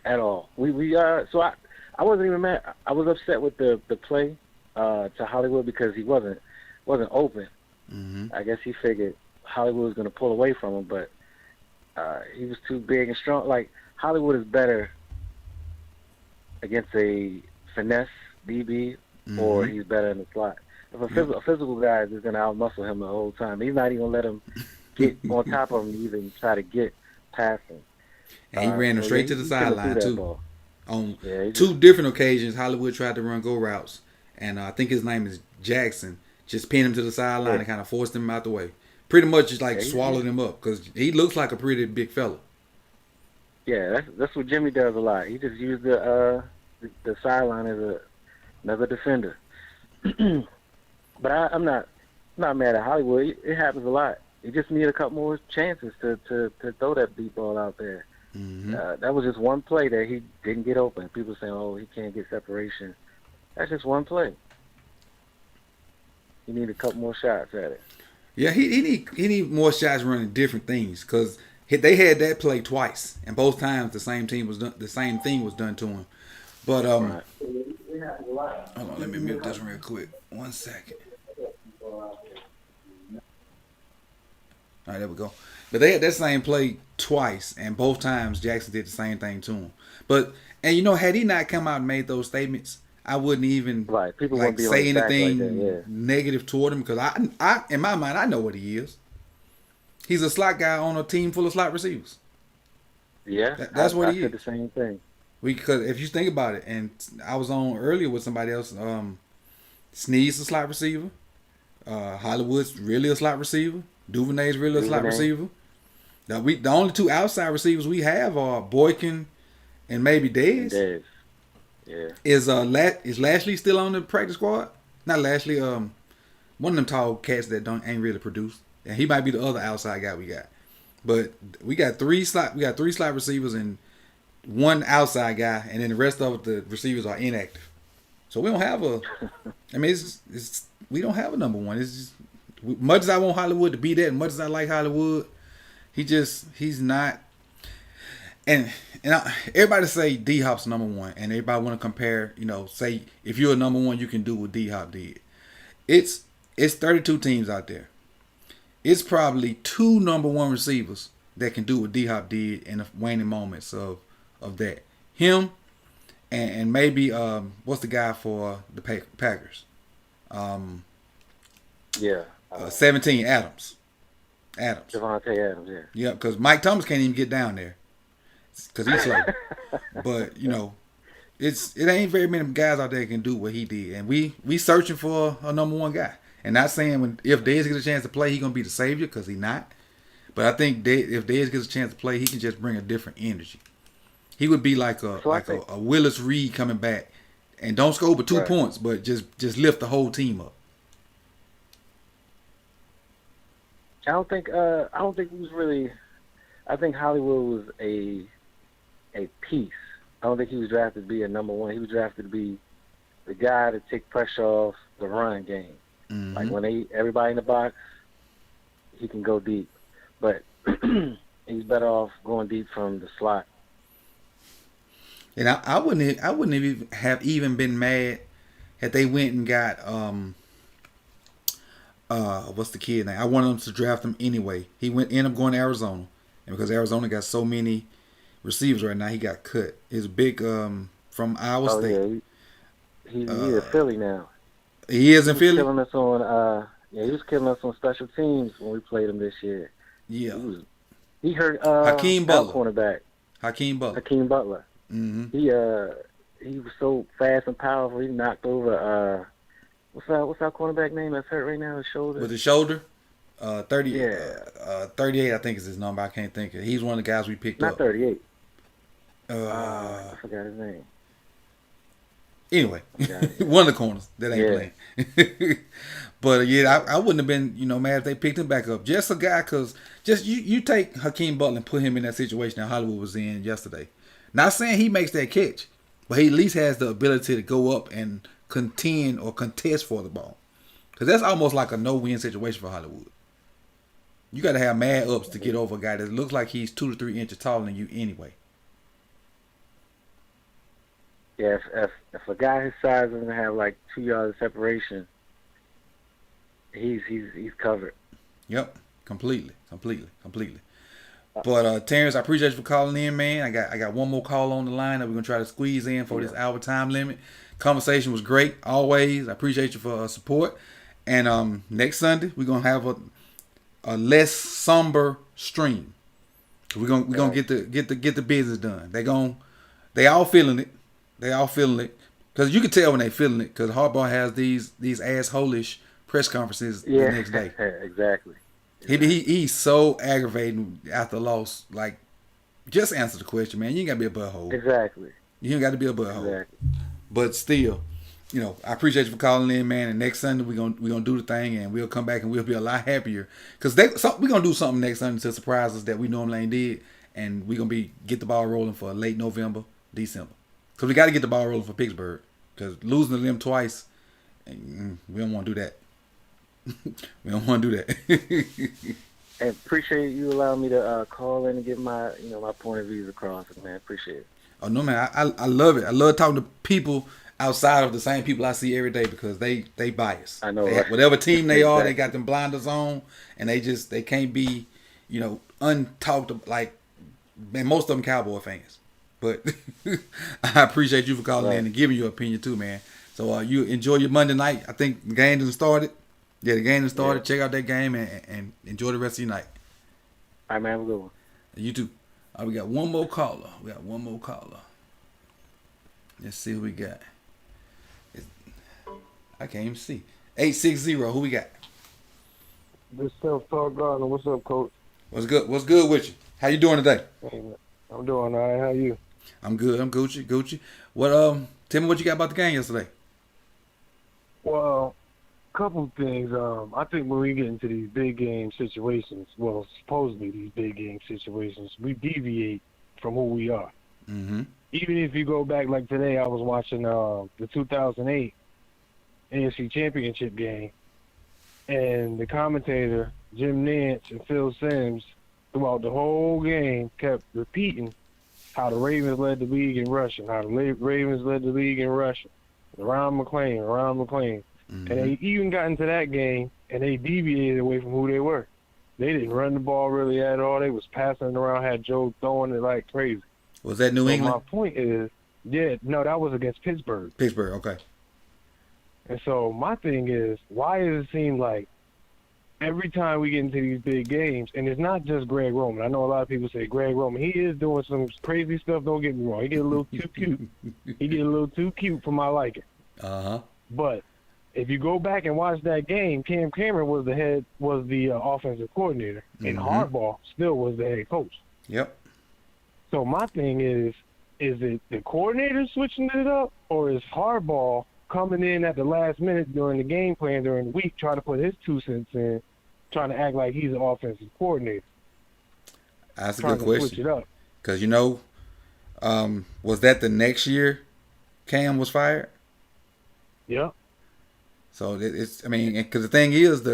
At all. So I wasn't even mad. I was upset with the play to Hollywood because he wasn't open. Mm-hmm. I guess he figured Hollywood was going to pull away from him, but he was too big and strong. Like, Hollywood is better against a finesse DB, or he's better in the slot. If a physical guy is going to outmuscle him the whole time, he's not even going to let him get on top of him to even try to get past him. And he ran him straight to the sideline, too. Ball. On two different occasions, Hollywood tried to run go routes, and I think his name is Jackson, just pinned him to the sideline and kind of forced him out the way. Pretty much just like swallowed him up because he looks like a pretty big fella. Yeah, that's what Jimmy does a lot. He just used the sideline as another defender. But I'm not mad at Hollywood. It happens a lot. He just needed a couple more chances to throw that deep ball out there. Mm-hmm. That was just one play that he didn't get open. People saying, "Oh, he can't get separation." That's just one play. He needed a couple more shots at it. Yeah, he need more shots running different things because they had that play twice, and both times the same thing was done to him. But hold on, let me mute this real quick. 1 second. All right, there we go. But they had that same play twice, and both times Jackson did the same thing to him. But had he not come out and made those statements, I wouldn't even Right. People like won't be on say his back like anything that, yeah. negative toward him because I in my mind I know what he is. He's a slot guy on a team full of slot receivers. Yeah, That's what I he said is. the same thing. Because if you think about it, and I was on earlier with somebody else. Sneed's a slot receiver. Hollywood's really a slot receiver. Duvernay's really a slot Duvernay. receiver. Now the only two outside receivers we have are Boykin and maybe Dez. Dez. Yeah. Is Lashley still on the practice squad? Not Lashley. One of them tall cats that ain't really produced, and he might be the other outside guy we got. But we got three slot receivers and one outside guy, and then the rest of the receivers are inactive. So we don't have a. I mean, we don't have a number one. It's just much as I want Hollywood to be that, much as I like Hollywood, he's not. And everybody say D Hop's number one, and everybody want to compare. Say if you're a number one, you can do what D Hop did. It's 32 teams out there. It's probably 2 number one receivers that can do what D Hop did in the waning moments of that. Him and maybe what's the guy for the Packers? Yeah. 17 Adams. Devontae Adams, yeah. Yeah, because Mike Thomas can't even get down there because he's slow. But it ain't very many guys out there that can do what he did, and we searching for a number one guy. And not saying if Dez gets a chance to play, he's gonna be the savior because he's not. But I think if Dez gets a chance to play, he can just bring a different energy. He would be like a Willis Reed coming back, and don't score but 2 points, but just lift the whole team up. I don't think he was really. I think Hollywood was a piece. I don't think he was drafted to be a number one. He was drafted to be the guy to take pressure off the run game. Mm-hmm. Like when everybody in the box, he can go deep. But he's better off going deep from the slot. And I wouldn't have even been mad if they went and got what's the kid name? I wanted them to draft him anyway. He ended up going to Arizona, and because Arizona got so many receivers right now, he got cut. His big from Iowa State. Yeah, he's in Philly now. He is in Philly. Killing us on he was killing us on special teams when we played him this year. Yeah, he hurt Hakeem Butler, cornerback. Hakeem Butler. Mm-hmm. He was so fast and powerful. He knocked over what's our cornerback name that's hurt right now? His shoulder. With his shoulder, 38 I think is his number. I can't think of it. He's one of the guys we picked up. Not 38. I forgot his name. Anyway, one of the corners that ain't playing. But I wouldn't have been mad if they picked him back up. Just a guy, because just you take Hakeem Butler and put him in that situation that Hollywood was in yesterday. Not saying he makes that catch, but he at least has the ability to go up and contend or contest for the ball. Because that's almost like a no-win situation for Hollywood. You got to have mad ups to get over a guy that looks like he's 2 to 3 inches taller than you anyway. Yeah, if a guy his size doesn't have like 2 yards of separation, he's covered. Yep, completely. But Terrence, I appreciate you for calling in, man. I got one more call on the line that we're gonna try to squeeze in for this hour time limit. Conversation was great, always. I appreciate you for support. And next Sunday we're gonna have a less somber stream. We're gonna get the business done. They all feeling it. Because you can tell when they feeling it. Because Harbaugh has these asshole-ish press conferences the next day. Exactly. He's so aggravating after a loss. Like, just answer the question, man. You ain't got to be a butthole. Exactly. You ain't got to be a butthole. Exactly. But still, I appreciate you for calling in, man. And next Sunday we're gonna do the thing, and we'll come back and we'll be a lot happier. Because we're gonna do something next Sunday to surprise us that we normally ain't did, and we're gonna get the ball rolling for late November, December. Because we got to get the ball rolling for Pittsburgh. Because losing to them twice, we don't want to do that. We don't want to do that. And appreciate you allowing me to call in and get my my point of views across, man. Appreciate it. Oh no, man, I love it. I love talking to people outside of the same people I see every day because they bias. I know. Right? Whatever team they are, they got them blinders on, and they can't be untalked like. Man, most of them Cowboy fans. But I appreciate you for calling in and giving your opinion too, man. So you enjoy your Monday night. I think the game done started. Yeah, the game done started. Check out that game and enjoy the rest of your night. All right, man. Have a good one. You too. We got one more caller. Let's see who we got. I can't even see. 860. Who we got? This self-talk Gardner. What's up, Coach? What's good? What's good with you? How you doing today? Hey, man. I'm doing all right. How you? I'm good. I'm Gucci. What tell me what you got about the game yesterday. Well, couple of things. I think when we get into these big game situations, well, supposedly these big game situations, we deviate from who we are. Mm-hmm. Even if you go back, like today, I was watching the 2008 AFC Championship game, and the commentator, Jim Nantz and Phil Simms, throughout the whole game kept repeating how the Ravens led the league in rushing, Ravens led the league in rushing. Around McClain. Mm-hmm. And they even got into that game, and they deviated away from who they were. They didn't run the ball really at all. They was passing it around, had Joe throwing it like crazy. Was that New England? My point is, that was against Pittsburgh. Okay. And so my thing is, why does it seem like every time we get into these big games, and it's not just Greg Roman. I know a lot of people say Greg Roman. He is doing some crazy stuff, don't get me wrong. He get a little too cute. He get a little too cute for my liking. Uh-huh. But if you go back and watch that game, Cam Cameron was the offensive coordinator, and Harbaugh still was the head coach. Yep. So my thing is it the coordinator switching it up, or is Harbaugh coming in at the last minute during the game plan during the week, trying to put his 2 cents in, trying to act like he's an offensive coordinator? That's a good question. Switch it up. Because, was that the next year Cam was fired? Yeah. So it's, because the thing is,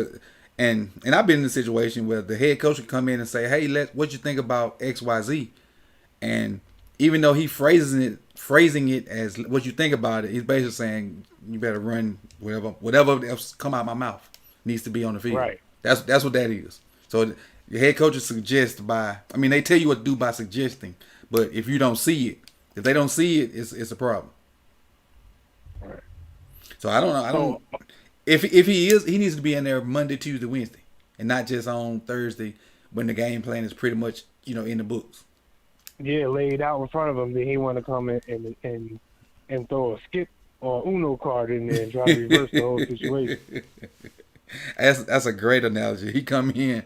and I've been in a situation where the head coach would come in and say, hey, what you think about XYZ? And even though he phrasing it as what you think about it, he's basically saying you better run whatever else come out of my mouth needs to be on the field. Right. That's what that is. So the head coaches suggest they tell you what to do by suggesting, but if you don't see it, if they don't see it, it's a problem. Right. So I don't know. If he needs to be in there Monday, Tuesday, Wednesday, and not just on Thursday when the game plan is pretty much in the books. Yeah, laid out in front of him. Then he want to come in and throw a skip or Uno card in there and try to reverse the whole situation. That's a great analogy. He come in,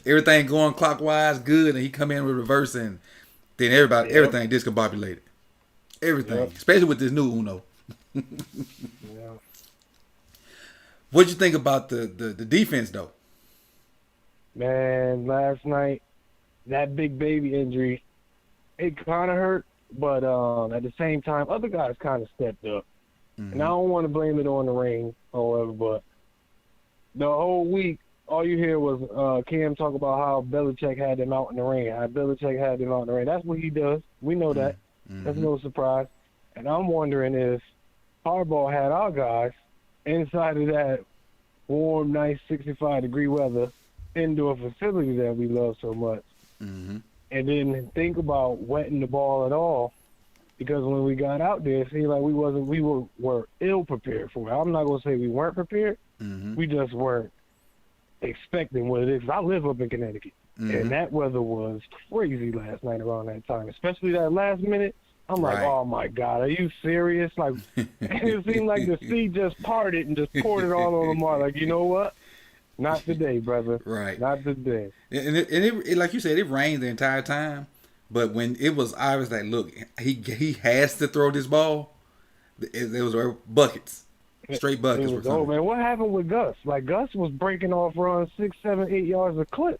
everything going clockwise good, and he come in with reverse, and then everything discombobulated. Everything, especially with this new Uno. Yeah. What'd you think about the defense though? Man, last night, that big baby injury, it kind of hurt, but at the same time, other guys kind of stepped up. Mm-hmm. And I don't want to blame it on the rain, however, but the whole week, all you hear was Cam talk about how Belichick had them out in the rain. That's what he does. We know that. Mm-hmm. That's no surprise. And I'm wondering if Harbaugh had our guys inside of that warm, nice 65-degree weather indoor facility that we love so much. Mm-hmm. And didn't think about wetting the ball at all, because when we got out there, it seemed like we were ill prepared for it. I'm not gonna say we weren't prepared. Mm-hmm. We just weren't expecting what it is. I live up in Connecticut, and that weather was crazy last night around that time, especially that last minute. I'm like, oh my God, are you serious? Like, it seemed like the sea just parted and just poured it all on Lamar. Like, you know what? Not today, brother. Right. Not today. And it like you said, it rained the entire time. But when it was obvious, like, look, he has to throw this ball. There was buckets, straight buckets. It was, oh man, what happened with Gus? Like, Gus was breaking off runs 6, 7, 8 yards a clip.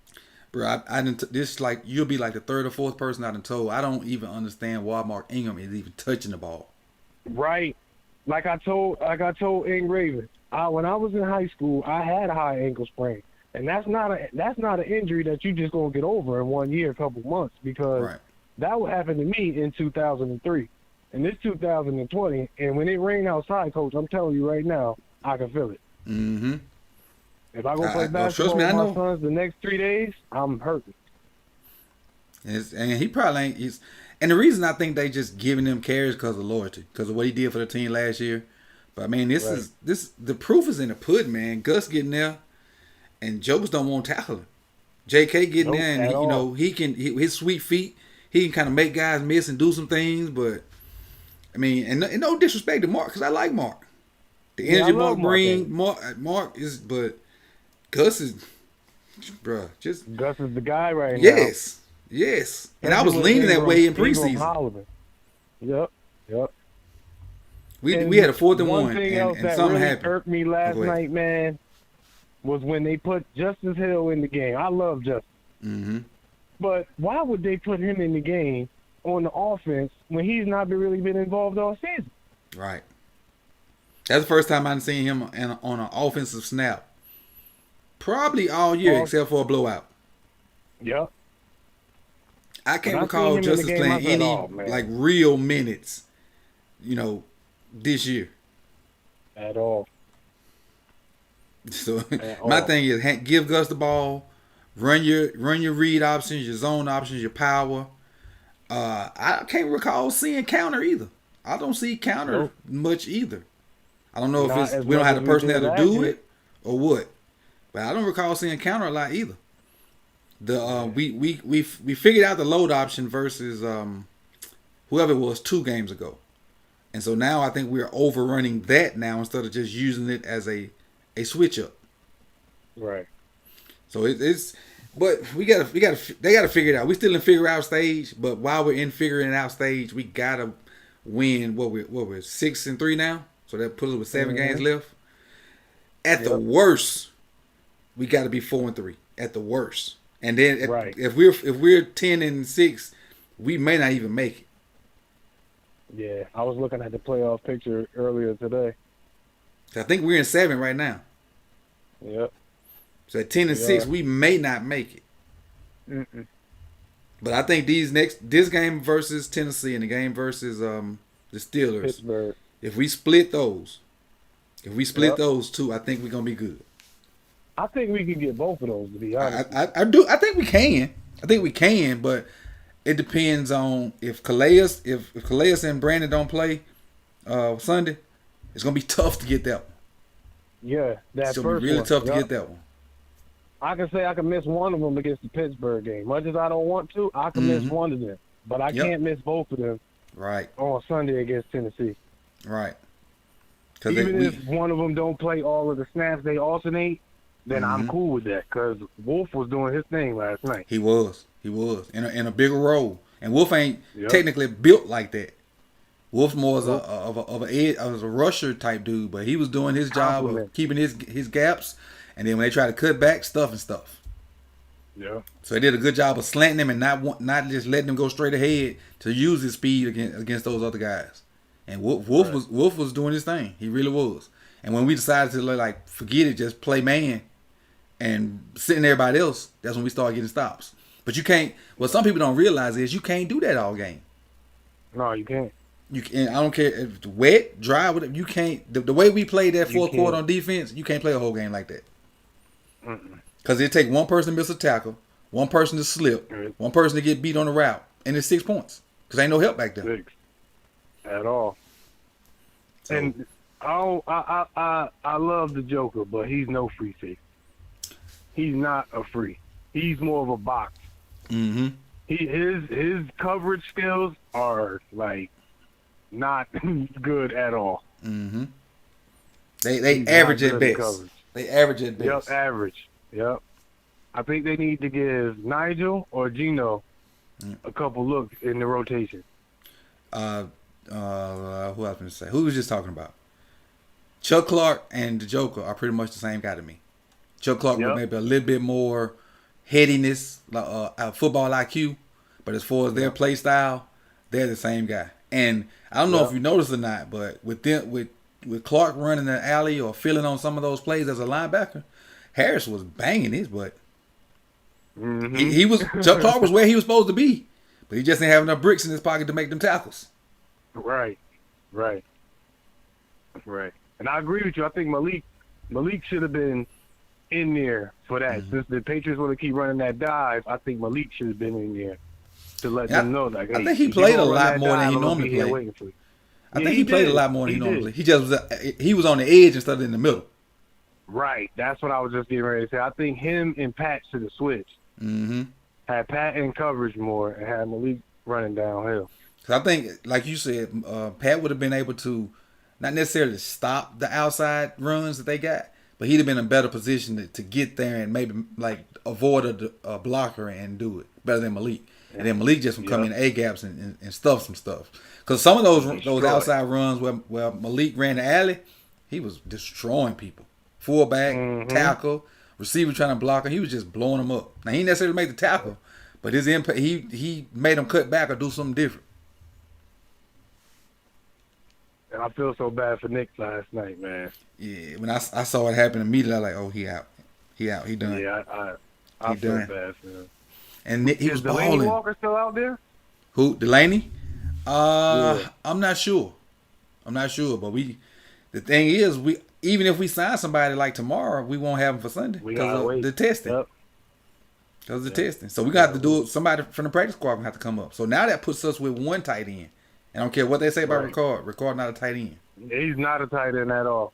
Bro, I didn't. This like you'll be like the third or fourth person I done told. I don't even understand why Mark Ingram is even touching the ball. Right. Like I told IvanEvans, when I was in high school, I had a high ankle sprain, and that's not an injury that you just gonna get over in 1 year, a couple months, because that would happen to me in 2003, and it's 2020, and when it rained outside, Coach, I'm telling you right now, I can feel it. Mm-hmm. If I go play basketball with my sons the next 3 days, I'm hurting. And he probably ain't. And the reason I think they just giving him carries because of loyalty, because of what he did for the team last year. But I mean, the proof is in the pudding, man. Gus getting there, and jokers don't want to tackle him. J.K. getting there, and his sweet feet, he can kind of make guys miss and do some things. But I mean, and no disrespect to Mark, because I like Mark. The energy Mark brings, Mark is, but Gus is, bruh, just Gus is the guy right now. Yes. And I was leaning that way in preseason. Yep. We had a 4th and 1, One thing else and that something really happened. irked me last night, man, was when they put Justice Hill in the game. I love Justice. Mm-hmm. But why would they put him in the game on the offense when he's not really been involved all season? Right. That's the first time I've seen him on an offensive snap. Probably all year, except for a blowout. Yep. I can't recall Justice playing any real minutes, this year. At all. So my thing is give Gus the ball, run your read options, your zone options, your power. I can't recall seeing counter either. I don't see counter much either. I don't know if we don't have the personnel to do it or what, but I don't recall seeing counter a lot either. We figured out the load option versus whoever it was 2 games ago, and so now I think we're overrunning that now instead of just using it as a switch up. Right. So but they gotta figure it out. We still in figure out stage, but while we're in figuring out stage, we gotta win. What we're 6-3 now, so that puts us with 7 games left. At the worst, we got to be 4-3. At the worst, and then if we're 10-6, we may not even make it. Yeah, I was looking at the playoff picture earlier today. I think we're in 7 right now. Yep. So at 10-6, we may not make it. Mm-mm. But I think this game versus Tennessee and the game versus the Steelers, Pittsburgh. If we split those 2, I think we're gonna be good. I think we can get both of those, to be honest. I do. I think we can. But it depends on if Calais and Brandon don't play Sunday. It's gonna be tough to get that one. Yeah, it's gonna be really tough to get that one. I can say I can miss one of them against the Pittsburgh game. Much as I don't want to, I can miss one of them, but I can't miss both of them. Right. On Sunday against Tennessee. Right. Even if one of them don't play all of the snaps, they alternate. Then I'm cool with that because Wolf was doing his thing last night. He was in a bigger role, and Wolf ain't technically built like that. Wolf's more as a rusher type dude, but he was doing his job of keeping his gaps, and then when they try to cut back, stuff. Yeah. So they did a good job of slanting him and not just letting him go straight ahead to use his speed against those other guys. And Wolf was doing his thing. He really was. And when we decided to forget it, just play man and sitting everybody else, that's when we started getting stops. But you can't. What some people don't realize is you can't do that all game. No, you can't. You can. I don't care if it's wet, dry, whatever. You can't. The way we played that fourth quarter on defense, you can't play a whole game like that. Because it take one person to miss a tackle, one person to slip, one person to get beat on the route, and it's 6 points. Because ain't no help back there. 6 at all. So, and I love the Joker, but he's no free safety. He's not a free. He's more of a box. Mm-hmm. His coverage skills are not good at all. Mm-hmm. They average at best. Coverage. They average at best. Yep, average. Yep. I think they need to give Nigel or Gino a couple looks in the rotation. Who I was going to say? Who was just talking about? Chuck Clark and the Joker are pretty much the same guy to me. Chuck Clark with maybe a little bit more headiness, football IQ, but as far as their play style, they're the same guy. And I don't know if you noticed or not, but with Clark running the alley or filling on some of those plays as a linebacker, Harris was banging his butt. Mm-hmm. Chuck Clark was where he was supposed to be, but he just didn't have enough bricks in his pocket to make them tackles. Right. And I agree with you. I think Malik should have been in there for that. Since the Patriots want to keep running that dive, I think Malik should have been in there. to let Yeah, them know that. I Hey, think he if you played a gonna run lot that more than dive, he I'm gonna normally be here played. waiting for you. I Yeah, think he played a lot more than he He normally did. played. He just he was on the edge instead of in the middle. Right. That's what I was just getting ready to say. I think him and Pat should have switched. Mm-hmm. Had Pat in coverage more and had Malik running downhill. Cause I think, like you said, Pat would have been able to not necessarily stop the outside runs that they got, but he'd have been in a better position to get there and maybe like avoid a blocker and do it better than Malik. And then Malik just would come in A gaps and stuff some stuff. Because some of those outside runs where Malik ran the alley, he was destroying people. Fullback, tackle, receiver trying to block him. He was just blowing them up. Now he didn't necessarily make the tackle, but his impact, he made them cut back or do something different. And I feel so bad for Nick last night, man. Yeah, when I saw it happen immediately, I was like, oh, he out. He done. Yeah, I feel done. bad for him. And he was Is Delaney balling. Walker still out there? Who, Delaney? Yeah. I'm not sure. But the thing is, even if we sign somebody like tomorrow, we won't have them for Sunday We because gotta of wait. the testing. Yep. Because of the testing. So we got to do it. Somebody from the practice squad gonna have to come up. So now that puts us with one tight end. And I don't care what they say about Right. Ricard. Ricard not a tight end. He's not a tight end at all.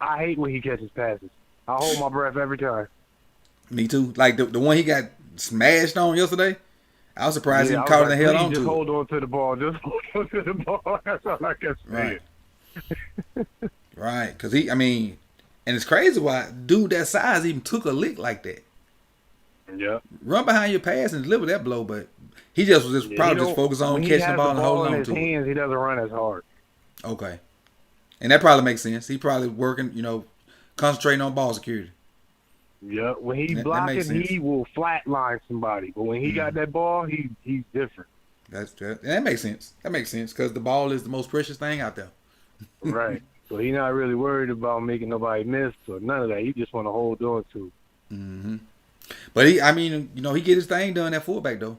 I hate when he catches passes. I hold my breath every time. Me too. Like the one he got smashed on yesterday. I was surprised he I was caught like, the hell please on just to it. hold on to the ball. Just hold on to the ball. That's all I can say. Right. Right. Because and it's crazy why dude that size even took a lick like that. Yeah. Run behind your pass and deliver that blow, but he just was probably just focused on catching the ball and holding on in his to it. hands, he doesn't run as hard. Okay. And that probably makes sense. He probably working, concentrating on ball security. Yeah, when he's That blocking, makes sense. he will flatline somebody. But when he got that ball, he's different. That makes sense. That makes sense because the ball is the most precious thing out there. Right. So he's not really worried about making nobody miss or none of that. He just want to hold on to. Mm-hmm. But he get his thing done at fullback though.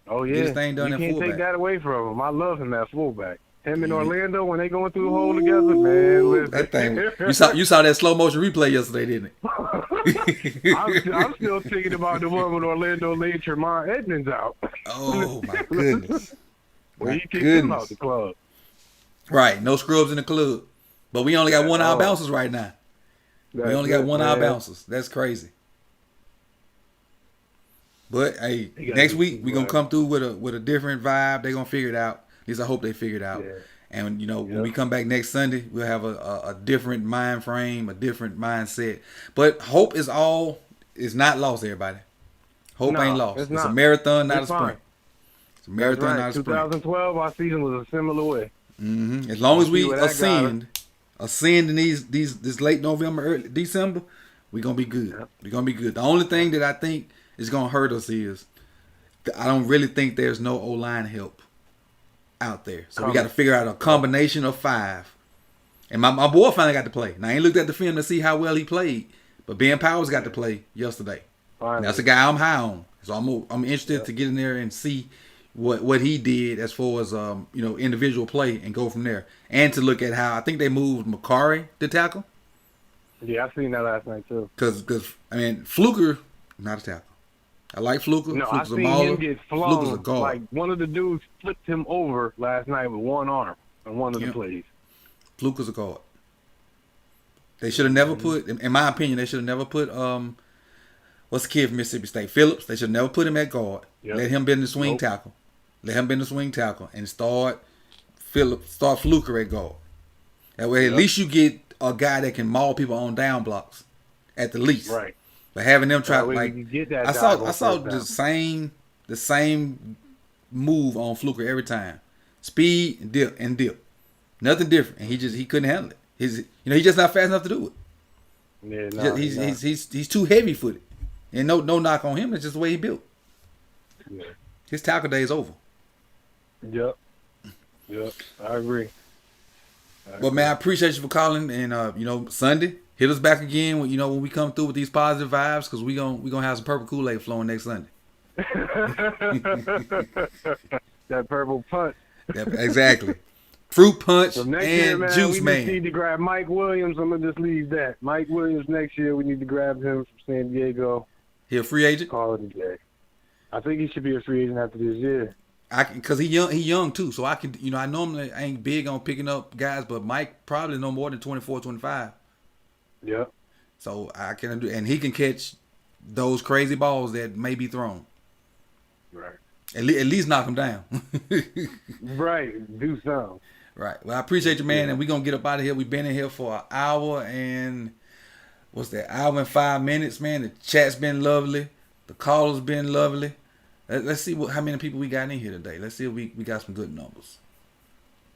Oh yeah, Get his thing done you at can't fullback. take that away from him. I love him at fullback. Him and Orlando when they going through the hole together, man. Listen. That thing. You saw that slow motion replay yesterday, didn't it? I'm still thinking about the one when Orlando laid Tremont Edmonds out. Oh my goodness. When he kicked him out the club. Right, no scrubs in the club. But we only got 1 hour bounces right now. We only got 1 hour bounces. That's crazy. But hey, next week we're gonna come through with a different vibe. They're gonna figure it out. At least I hope they figure it out. Yeah. And when we come back next Sunday, we'll have a different mind frame, a different mindset. But hope is not lost, everybody. Hope ain't lost. It's a marathon, not a sprint. Fine. It's a marathon, not a sprint. 2012, our season was a similar way. Mm-hmm. As long as we See where that got ascend in this late November, early December, we're gonna be good. Yep. We're gonna be good. The only thing that I think is gonna hurt us is I don't really think there's no O-line help out there. So we got to figure out a combination of 5. And my boy finally got to play. Now I ain't looked at the film to see how well he played, but Ben Powers got to play yesterday. Finally. That's a guy I'm high on. So I'm interested to get in there and see what he did as far as individual play and go from there. And to look at how I think they moved Makari to tackle. Yeah, I seen that last night too. Because Fluker not a tackle. I like Fluker. No, Fluker's I a seen mauler. him get Fluker's a flown. guard. Like one of the dudes flipped him over last night with one arm on one of the plays. Fluker's a guard. They should have never put, in my opinion, what's the kid from Mississippi State? Phillips. They should have never put him at guard. Yep. Let him be in the swing tackle. Let him be in the swing tackle and start Fluker at guard. That way, at least you get a guy that can maul people on down blocks, at the least. Right. But having them try That way like you get that I guy saw on the first down. same move on Fluker every time. Speed and dip. Nothing different. And he couldn't handle it. He's just not fast enough to do it. Yeah, He's too heavy footed. And no knock on him, it's just the way he built. Yeah. His tackle day is over. Yep, I agree. But man, I appreciate you for calling and Sunday. Hit us back again when we come through with these positive vibes because we gonna have some purple Kool-Aid flowing next Sunday. That purple punch. Exactly. Fruit punch So and next year, man, juice we man. just need to grab Mike Williams. I'm gonna just leave that. Mike Williams next year. We need to grab him from San Diego. He a free agent? Call it a day. I think he should be a free agent after this year. Cause he young too, so I can, I normally ain't big on picking up guys, but Mike probably no more than 24, 25. Yeah. So I can do, and he can catch those crazy balls that may be thrown. Right. At least knock them down. Right. Do something. Right. Well, I appreciate you, man, and we're gonna get up out of here. We've been in here for an hour and hour and 5 minutes, man. The chat's been lovely. The callers been lovely. Let's see how many people we got in here today. Let's see if we got some good numbers.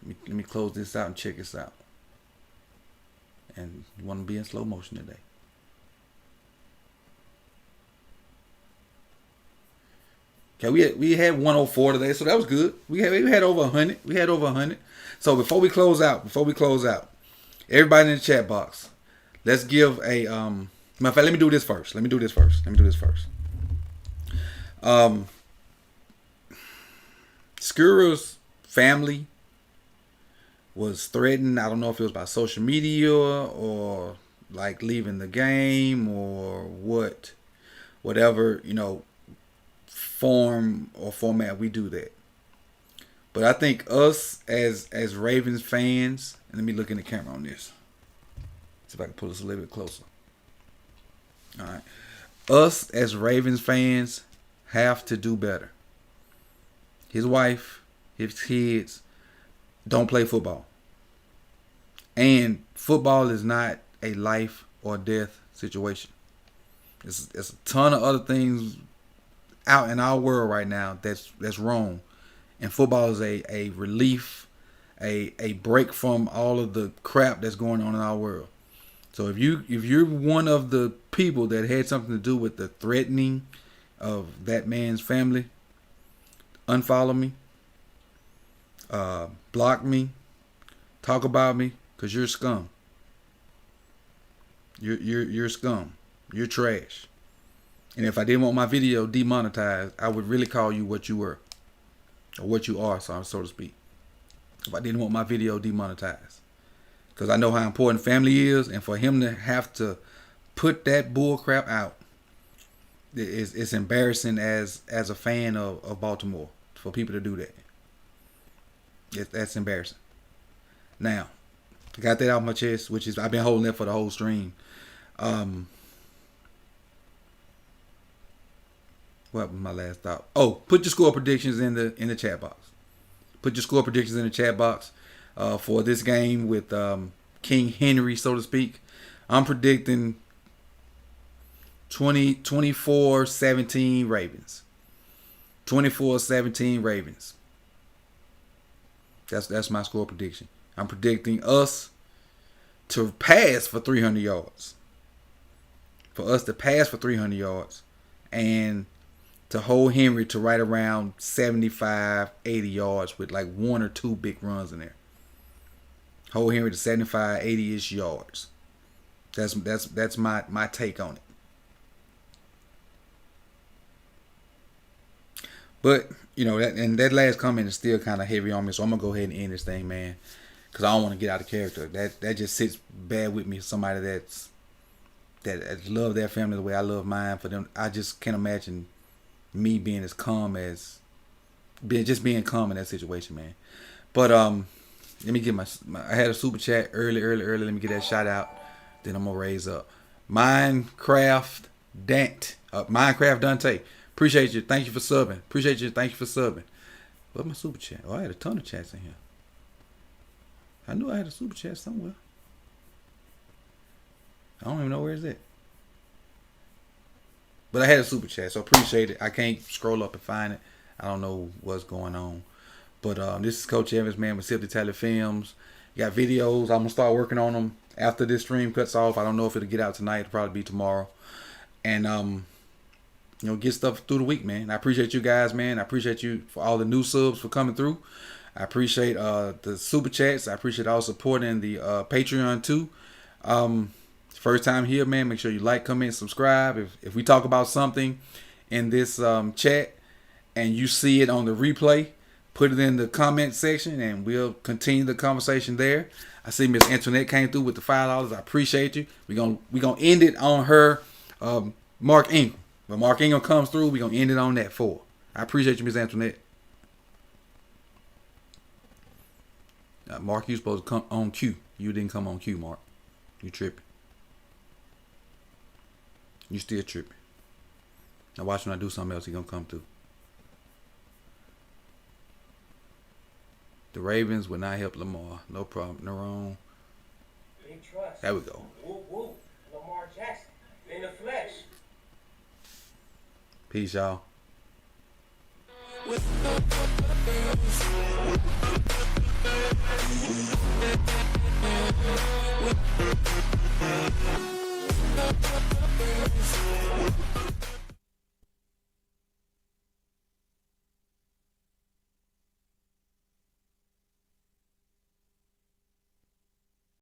Let me close this out and check this out. And you want to be in slow motion today. Okay, we had 104 today, so that was good. We had over 100. We had over 100. So before we close out, everybody in the chat box, let's give a matter of fact, let me do this first. Skura's family was threatened. I don't know if it was by social media or like leaving the game or whatever, form or format we do that. But I think us as Ravens fans, and let me look in the camera on this. See if I can pull this a little bit closer. All right. Us as Ravens fans have to do better. His wife, his kids don't play football. And football is not a life or death situation. It's a ton of other things out in our world right now that's wrong. And football is a relief, a break from all of the crap that's going on in our world. So if you're one of the people that had something to do with the threatening of that man's family, unfollow me, block me, talk about me, because you're scum. You're scum. You're trash. And if I didn't want my video demonetized, I would really call you what you were. Or what you are, so to speak. If I didn't want my video demonetized. Because I know how important family is, and for him to have to put that bull crap out, it's embarrassing as a fan of Baltimore for people to do that. That's embarrassing. Now, I got that off my chest, which is I've been holding it for the whole stream. What was my last thought? Oh, put your score predictions in the chat box. Put your score predictions in the chat box for this game with King Henry, so to speak. I'm predicting 24-17 Ravens. 24-17 Ravens. That's my score prediction. I'm predicting us to pass for 300 yards. For us to pass for 300 yards. And to hold Henry to right around 75, 80 yards with like one or two big runs in there. Hold Henry to 75, 80-ish yards. That's my take on it. But, that last comment is still kind of heavy on me, so I'm going to go ahead and end this thing, man. Because I don't want to get out of character. That just sits bad with me. Somebody that love their family the way I love mine. For them, I just can't imagine me being as calm as being calm in that situation, man. But let me get my I had a super chat early. Let me get that shout out. Then I'm gonna raise up. Minecraft Dante. Appreciate you. Thank you for subbing. Thank you for subbing. What's my super chat? Oh, I had a ton of chats in here. I knew I had a super chat somewhere. I don't even know where it's at. But I had a super chat, so appreciate it. I can't scroll up and find it. I don't know what's going on. But this is Coach Evans, man, with Simply Tally Films. You got videos. I'm going to start working on them after this stream cuts off. I don't know if it'll get out tonight. It'll probably be tomorrow. And, get stuff through the week, man. I appreciate you guys, man. I appreciate you for all the new subs for coming through. I appreciate the super chats. I appreciate all support in the Patreon, too. First time here, man, make sure you like, comment, subscribe. If we talk about something in this chat and you see it on the replay, put it in the comment section and we'll continue the conversation there. I see Miss Antoinette came through with the $5. I appreciate you. We're gonna end it on her Mark Ingram. But Mark Ingram comes through. We're going to end it on that 4. I appreciate you, Miss Antoinette. Mark, you supposed to come on cue. You didn't come on cue, Mark. You tripping. You still tripping. Now watch when I do something else, he going to come through. The Ravens will not help Lamar. No problem. No wrong. Big trust. There we go. Woo woo. Lamar Jackson. In the flesh. Peace, y'all.